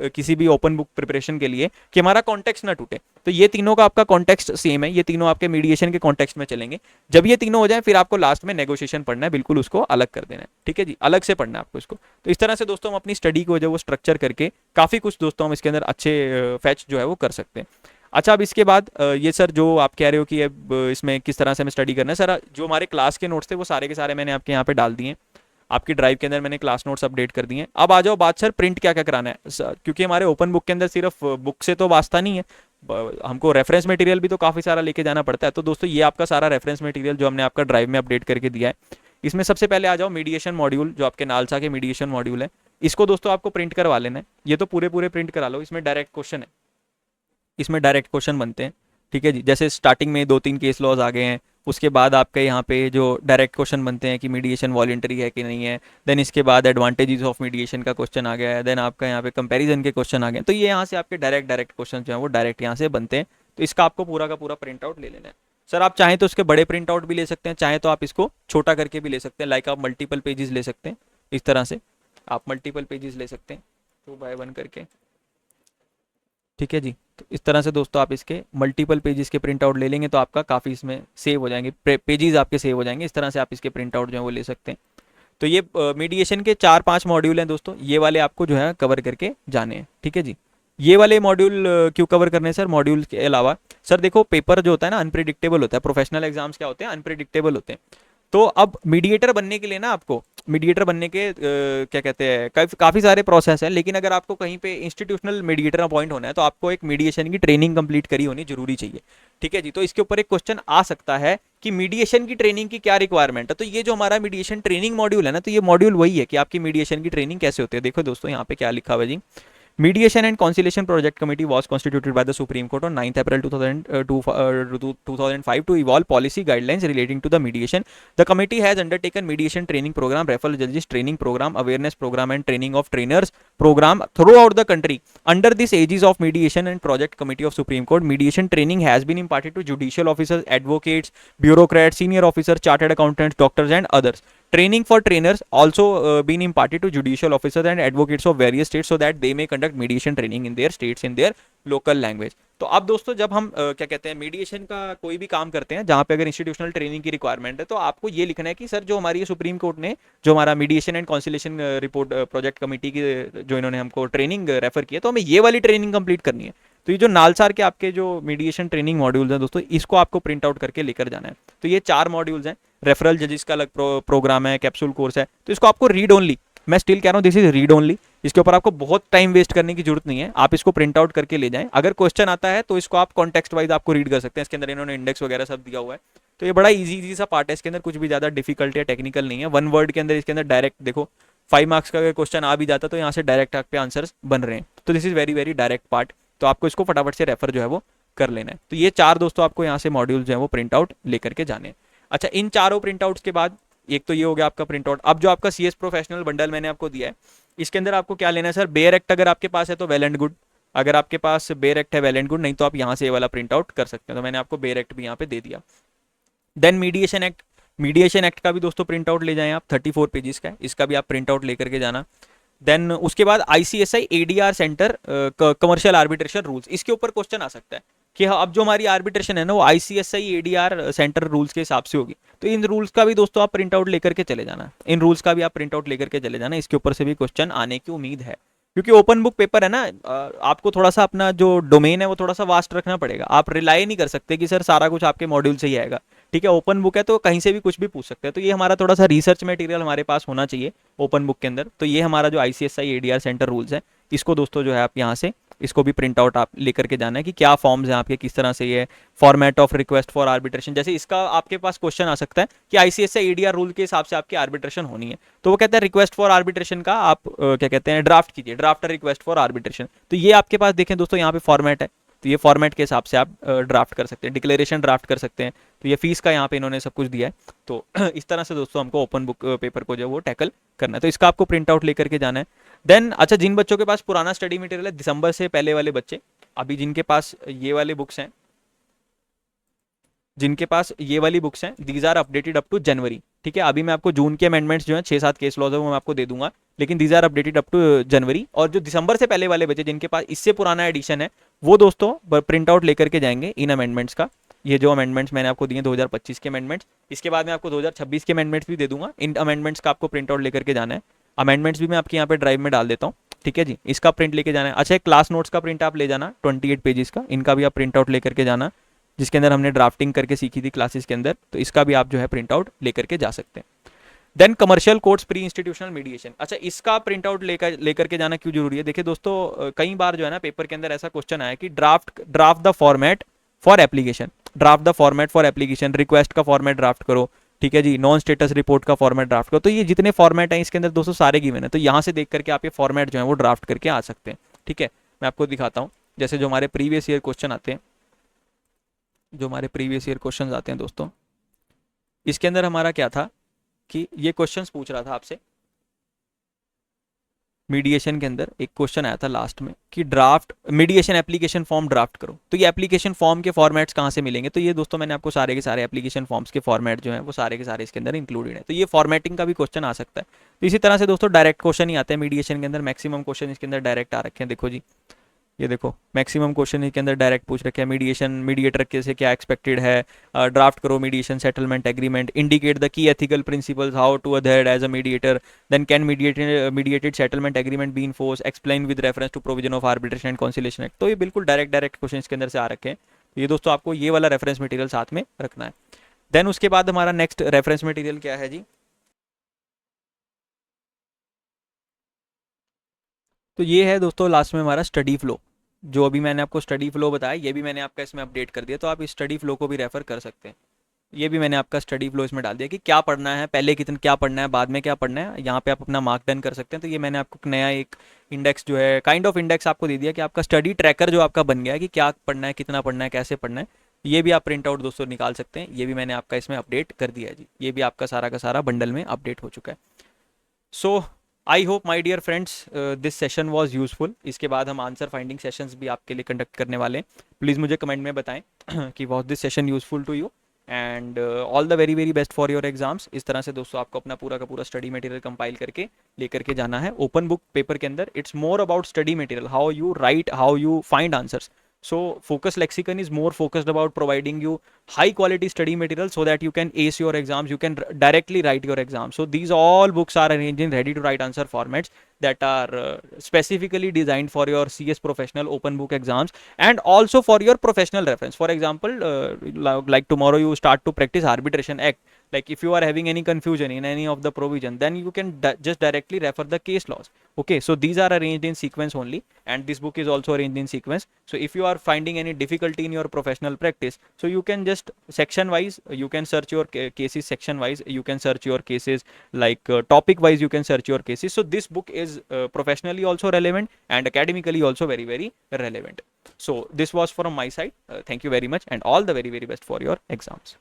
किसी भी ओपन बुक प्रिपरेशन के लिए, कि हमारा कॉन्टेक्स्ट ना टूटे। तो ये तीनों का आपका कॉन्टेक्स्ट सेम है, ये तीनों आपके मीडिएशन के कॉन्टेक्स्ट में चलेंगे। जब ये तीनों हो जाए फिर आपको लास्ट में नेगोशिएशन पढ़ना है, बिल्कुल उसको अलग कर देना है। ठीक है जी, अलग से पढ़ना है आपको इसको। तो इस तरह से दोस्तों हम अपनी स्टडी को जो वो स्ट्रक्चर करके काफी कुछ दोस्तों हम इसके अंदर अच्छे फैच जो है वो कर सकते हैं। अच्छा, अब इसके बाद ये सर जो आप कह रहे हो कि अब इसमें किस तरह से हमें स्टडी करना है, सर जो हमारे क्लास के नोट्स थे वो सारे के सारे मैंने आपके यहाँ पे डाल दिए, आपकी ड्राइव के अंदर मैंने क्लास नोट्स अपडेट कर दिए हैं। अब आ जाओ बात सर प्रिंट क्या क्या कराना है, क्योंकि हमारे ओपन बुक के अंदर सिर्फ बुक से तो वास्ता नहीं है, हमको रेफरेंस मटेरियल भी तो काफ़ी सारा लेके जाना पड़ता है। तो दोस्तों ये आपका सारा रेफरेंस मटेरियल जो हमने आपका ड्राइव में अपडेट करके दिया है, इसमें सबसे पहले आ जाओ मीडिएशन मॉड्यूल, जो आपके नालसा के मीडिएशन मॉड्यूल है, इसको दोस्तों आपको प्रिंट करवा लेना है। ये तो पूरे पूरे प्रिंट करा लो, इसमें डायरेक्ट क्वेश्चन है, इसमें डायरेक्ट क्वेश्चन बनते हैं। ठीक है जी, जैसे स्टार्टिंग में 2-3 केस लॉज आ गए हैं, उसके बाद आपके यहाँ पे जो डायरेक्ट क्वेश्चन बनते हैं कि मीडिएशन वॉलंटरी है कि नहीं है, देन इसके बाद एडवांटेजेस ऑफ मीडिएशन का क्वेश्चन आ गया है, देन आपका यहाँ पे कंपैरिजन के क्वेश्चन आ गए, तो ये यहाँ से आपके डायरेक्ट क्वेश्चन जो है वो डायरेक्ट यहाँ से बनते हैं। तो इसका आपको पूरा का पूरा प्रिंट आउट ले लेना है। सर आप चाहें तो उसके बड़े प्रिंट आउट भी ले सकते हैं, चाहे तो आप इसको छोटा करके भी ले सकते हैं, लाइक आप मल्टीपल पेजेस ले सकते हैं, इस तरह से आप मल्टीपल पेजेस ले सकते हैं 2x1 करके। ठीक है जी, तो इस तरह से दोस्तों आप इसके मल्टीपल पेजेस के प्रिंट आउट ले लेंगे तो आपका काफ़ी इसमें सेव हो जाएंगे, पेजेस आपके सेव हो जाएंगे। इस तरह से आप इसके प्रिंट आउट जो है वो ले सकते हैं। तो ये मीडिएशन के 4-5 मॉड्यूल हैं दोस्तों, ये वाले आपको जो है कवर करके जाने हैं। ठीक है जी, ये वाले मॉड्यूल क्यों कवर करने हैं सर, मॉड्यूल के अलावा सर देखो पेपर जो होता है ना अनप्रिडिक्टेबल होता है, प्रोफेशनल एग्जाम्स क्या होते हैं अनप्रिडिक्टेबल होते हैं। तो अब मीडिएटर बनने के लिए ना आपको मीडिएटर बनने के क्या कहते हैं काफ़ी सारे प्रोसेस हैं, लेकिन अगर आपको कहीं पे इंस्टीट्यूशनल मीडिएटर अपॉइंट होना है तो आपको एक मीडिएशन की ट्रेनिंग कंप्लीट करी होनी जरूरी चाहिए। ठीक है जी, तो इसके ऊपर एक क्वेश्चन आ सकता है कि मीडिएशन की ट्रेनिंग की क्या रिक्वायरमेंट है। तो ये जो हमारा मीडिएशन ट्रेनिंग मॉड्यूल है ना, तो ये मॉड्यूल वही है कि आपकी मीडिएशन की ट्रेनिंग कैसे होती है। देखो दोस्तों यहाँ पे क्या लिखा हुआ है जी, Mediation and Conciliation Project Committee was constituted by the Supreme Court on 9th April 2005 to evolve policy guidelines relating to the mediation. The committee has undertaken mediation training program, referral judges training program, awareness program and training of trainers program throughout the country. Under this aegis of Mediation and Project Committee of Supreme Court, mediation training has been imparted to judicial officers, advocates, bureaucrats, senior officers, chartered accountants, doctors and others. Training for trainers also been imparted to judicial officers and advocates of various states so that they may conduct mediation training in their states in their local language. तो अब दोस्तों जब हम क्या कहते हैं mediation का कोई भी काम करते हैं जहाँ पे अगर इंस्टीट्यूशनल ट्रेनिंग की रिक्वायरमेंट है, तो आपको ये लिखना है कि सर जो हमारी सुप्रीम कोर्ट ने जो हमारा mediation and conciliation report project committee की जो इन्होंने हमको ट्रेनिंग रेफर किया, तो हमें ये वाली ट्रेनिंग कंप्लीट करनी है। तो ये जो नालसार के आपके जो मीडिएशन ट्रेनिंग मॉड्यूल्स हैं दोस्तों, इसको आपको प्रिंट आउट करके लेकर जाना है। तो ये 4 मॉड्यूल्स हैं, रेफरल जजेस का अलग प्रोग्राम है, कैप्सूल कोर्स है, तो इसको आपको रीड ओनली, मैं स्टिल कह रहा हूँ दिस इज रीड ओनली, इसके ऊपर आपको बहुत टाइम वेस्ट करने की जरूरत नहीं है, आप इसको प्रिंट आउट करके ले जाएं। अगर क्वेश्चन आता है तो इसको आप कॉन्टेक्स्ट वाइज आपको रीड कर सकते हैं, इसके अंदर इन्होंने इंडेक्स वगैरह सब दिया हुआ है। तो ये बड़ा इजी सा पार्ट है, इसके अंदर कुछ भी ज्यादा डिफिकल्ट या टेक्निकल नहीं है। 1 वर्ड के अंदर इसके अंदर डायरेक्ट देखो 5 मार्क्स का अगर क्वेश्चन आ भी जाता तो यहाँ से डायरेक्ट आपके आंसर्स बन रहे हैं। तो this is very very direct part, तो आपको इसको फटाफट से रेफर जो है वो कर लेना है। तो ये 4 दोस्तों आपको यहाँ से मॉड्यूल जो है वो प्रिंट आउट लेकर के जाने हैं। अच्छा, इन चारों प्रिंट आउट्स के बाद एक तो ये हो गया आपका प्रिंट आउट। अब जो आपका सीएस प्रोफेशनल बंडल मैंने आपको दिया है, इसके अंदर आपको क्या लेना है सर, बेयर एक्ट अगर आपके पास है तो वेल एंड गुड, अगर आपके पास बेयर एक्ट है वेल एंड गुड, नहीं तो आप यहाँ से ये वाला प्रिंट आउट कर सकते हैं। तो मैंने आपको बेयर एक्ट भी यहाँ पे दे दिया। Then mediation act, mediation act का भी दोस्तों प्रिंट आउट ले जाएं आप, 34 पेजेस का है, इसका भी आप प्रिंट आउट लेकर के जाना। देन उसके बाद ICSI ADR centre commercial arbitration rules, इसके ऊपर क्वेश्चन आ सकता है कि हाँ, अब जो हमारी आर्बिट्रेशन है ना वो आईसीएसआई एडीआर सेंटर रूल्स के हिसाब से होगी। तो इन रूल्स का भी दोस्तों आप प्रिंट आउट लेकर के चले जाना, इन रूल्स का भी आप प्रिंट आउट लेकर के चले जाना, इसके ऊपर से भी क्वेश्चन आने की उम्मीद है। क्योंकि ओपन बुक पेपर है ना, आपको थोड़ा सा अपना जो डोमेन है वो थोड़ा सा वास्ट रखना पड़ेगा। आप रिलाई नहीं कर सकते कि सर सारा कुछ आपके मॉड्यूल से ही आएगा। ठीक है, ओपन बुक है तो कहीं से भी कुछ भी पूछ सकते हैं। तो ये हमारा थोड़ा सा रिसर्च मटेरियल हमारे पास होना चाहिए ओपन बुक के अंदर। तो ये हमारा जो आईसीएसआई एडीआर सेंटर रूल्स है, इसको दोस्तों जो है आप यहाँ से इसको भी प्रिंट आउट आप लेकर के जाना है कि क्या फॉर्म्स हैं आपके, किस तरह से ये format of request for arbitration. जैसे इसका आपके पास क्वेश्चन आ सकता है कि आईसीएसआई एडीआर रूल के हिसाब से आपकी आर्बिट्रेशन होनी है, तो वो कहता है रिक्वेस्ट फॉर आर्बिट्रेशन का आप क्या कहते हैं ड्राफ्ट कीजिए, ड्राफ्ट रिक्वेस्ट फॉर आर्बिट्रेशन। तो ये आपके पास देखें दोस्तों यहाँ पे फॉर्मेट है, तो ये फॉर्मेट के हिसाब से आप ड्राफ्ट कर सकते हैं, डिक्लेरेशन ड्राफ्ट कर सकते हैं। तो ये फीस का यहाँ पे इन्होंने सब कुछ दिया है। तो इस तरह से दोस्तों हमको ओपन बुक पेपर को जो वो टैकल करना है। तो इसका आपको प्रिंट आउट लेकर के जाना है। देन अच्छा, जिन बच्चों के पास पुराना स्टडी मटेरियल है, दिसंबर से पहले वाले बच्चे, अभी जिनके पास ये वाले बुक्स हैं, जिनके पास ये वाली बुक्स हैं, these are updated up to January. ठीक है, अभी मैं आपको जून के अमेंडमेंट्स जो है 6-7 केस लॉज है वो मैं आपको दे दूंगा, लेकिन these are updated up to January. और जो दिसंबर से पहले वाले बच्चे जिनके पास इससे पुराना एडिशन है, वो दोस्तों प्रिंट आउट लेकर के जाएंगे इन अमेंडमेंट्स का। ये जो अमेंडमेंट्स मैंने आपको दिए 2025 के अमेंडमेंट्स, इसके बाद मैं आपको 2026 के अमेंडमेंट्स भी दे दूंगा। इन अमेंडमेंट्स का आपको प्रिंट आउट लेकर के जाना है। अमेंडमेंट्स भी मैं आपके यहाँ पे ड्राइव में डाल देता हूँ। ठीक है जी, इसका प्रिंट लेके जाना है। अच्छा, एक क्लास नोट्स का प्रिंट आप ले जाना 28 पेजेस का, इनका भी आप प्रिंट आउट लेकर के जाना, जिसके अंदर हमने ड्राफ्टिंग करके सीखी थी क्लासेस के अंदर। तो इसका भी आप जो है प्रिंट आउट लेकर के जा सकते हैं। Then commercial courts pre institutional mediation, अच्छा इसका प्रिंट आउट लेकर के जाना क्यों जरूरी है? देखिए दोस्तों, कई बार जो है ना पेपर के अंदर ऐसा क्वेश्चन आया कि draft the format for application, draft the format for application, request का फॉर्मेट ड्राफ्ट करो। ठीक है जी, नॉन स्टेटस रिपोर्ट का फॉर्मेट ड्राफ्ट करो। तो ये जितने फॉर्मेट हैं इसके अंदर दोस्तों सारे गिवन है, तो यहाँ से देख करके आप ये फॉर्मेट जो है वो ड्राफ्ट करके आ सकते हैं। ठीक है, मैं आपको दिखाता हूँ, जैसे जो हमारे प्रीवियस ईयर क्वेश्चन आते हैं, जो हमारे प्रीवियस ईयर क्वेश्चन आते हैं दोस्तों, इसके अंदर हमारा क्या था कि ये क्वेश्चंस पूछ रहा था आपसे मीडिएशन के अंदर। एक क्वेश्चन आया था लास्ट में कि draft mediation application form draft करो। तो ये एप्लीकेशन फॉर्म के फॉर्मेट्स कहाँ से मिलेंगे? तो ये दोस्तों मैंने आपको सारे के सारे एप्लीकेशन फॉर्म्स के फॉर्मेट जो है वो सारे के सारे इसके अंदर इंक्लूडेड है। तो ये फॉर्मेटिंग का भी क्वेश्चन आ सकता है। तो इसी तरह से दोस्तों डायरेक्ट क्वेश्चन ही आते हैं मीडिएशन के अंदर, मैक्सिमम क्वेश्चन इसके अंदर डायरेक्ट आ रखे हैं। देखो जी, ये देखो मैक्सिमम क्वेश्चन इसके अंदर डायरेक्ट पूछ रखे हैं। मीडिएटर के से क्या एक्सपेक्टेड है, ड्राफ्ट करो mediation settlement agreement, indicate the key ethical principles how to adhere as a mediator, then can mediated settlement agreement be in force, explain with reference to provision of arbitration and conciliation act. तो ये बिल्कुल direct question इसके अंदर से आ रखे हैं। ये दोस्तों आपको ये वाला रेफरेंस मटेरियल साथ में रखना है। देन उसके बाद हमारा नेक्स्ट रेफरेंस मटेरियल क्या है जी? तो ये है दोस्तों लास्ट में हमारा स्टडी फ्लो। जो अभी मैंने आपको स्टडी फ्लो बताया, ये भी मैंने आपका इसमें अपडेट कर दिया, तो आप इस स्टडी फ्लो को भी रेफर कर सकते हैं। ये भी मैंने आपका स्टडी फ्लो इसमें डाल दिया कि क्या पढ़ना है, पहले कितना क्या पढ़ना है, बाद में क्या पढ़ना है। यहाँ पे आप अपना मार्क डन कर सकते हैं। तो ये मैंने आपको नया एक इंडेक्स जो है, काइंड ऑफ इंडेक्स आपको दे दिया कि आपका स्टडी ट्रैकर जो आपका बन गया है कि क्या पढ़ना है, कितना पढ़ना है, कैसे पढ़ना है। ये भी आप प्रिंट आउट दोस्तों निकाल सकते हैं। ये भी मैंने आपका इसमें अपडेट कर दिया है जी। ये भी आपका सारा का सारा बंडल में अपडेट हो चुका है। So I hope my dear friends this session was useful. इसके बाद हम आंसर फाइंडिंग सेशंस भी आपके लिए कंडक्ट करने वाले हैं। प्लीज़ मुझे कमेंट में बताएं कि was this session useful to you, and all the very very best for your exams. इस तरह से दोस्तों आपको अपना पूरा का पूरा स्टडी मटेरियल कंपाइल करके लेकर के जाना है ओपन बुक पेपर के अंदर। It's more about study material, how you right, how you find answers. So Focus Lexicon is more focused about providing you high quality study material so that you can ace your exams, you can directly write your exams. So these all books are arranged in ready to write answer formats that are specifically designed for your CS professional open book exams and also for your professional reference. For example, like tomorrow you start to practice arbitration act. Like if you are having any confusion in any of the provision, then you can just directly refer the case laws. Okay, so these are arranged in sequence only, and this book is also arranged in sequence. So if you are finding any difficulty in your professional practice, so you can just section wise, you can search your cases section wise, you can search your cases like topic wise, you can search your cases. So this book is professionally also relevant and academically also very very relevant. So this was from my side. Thank you very much and all the very very best for your exams.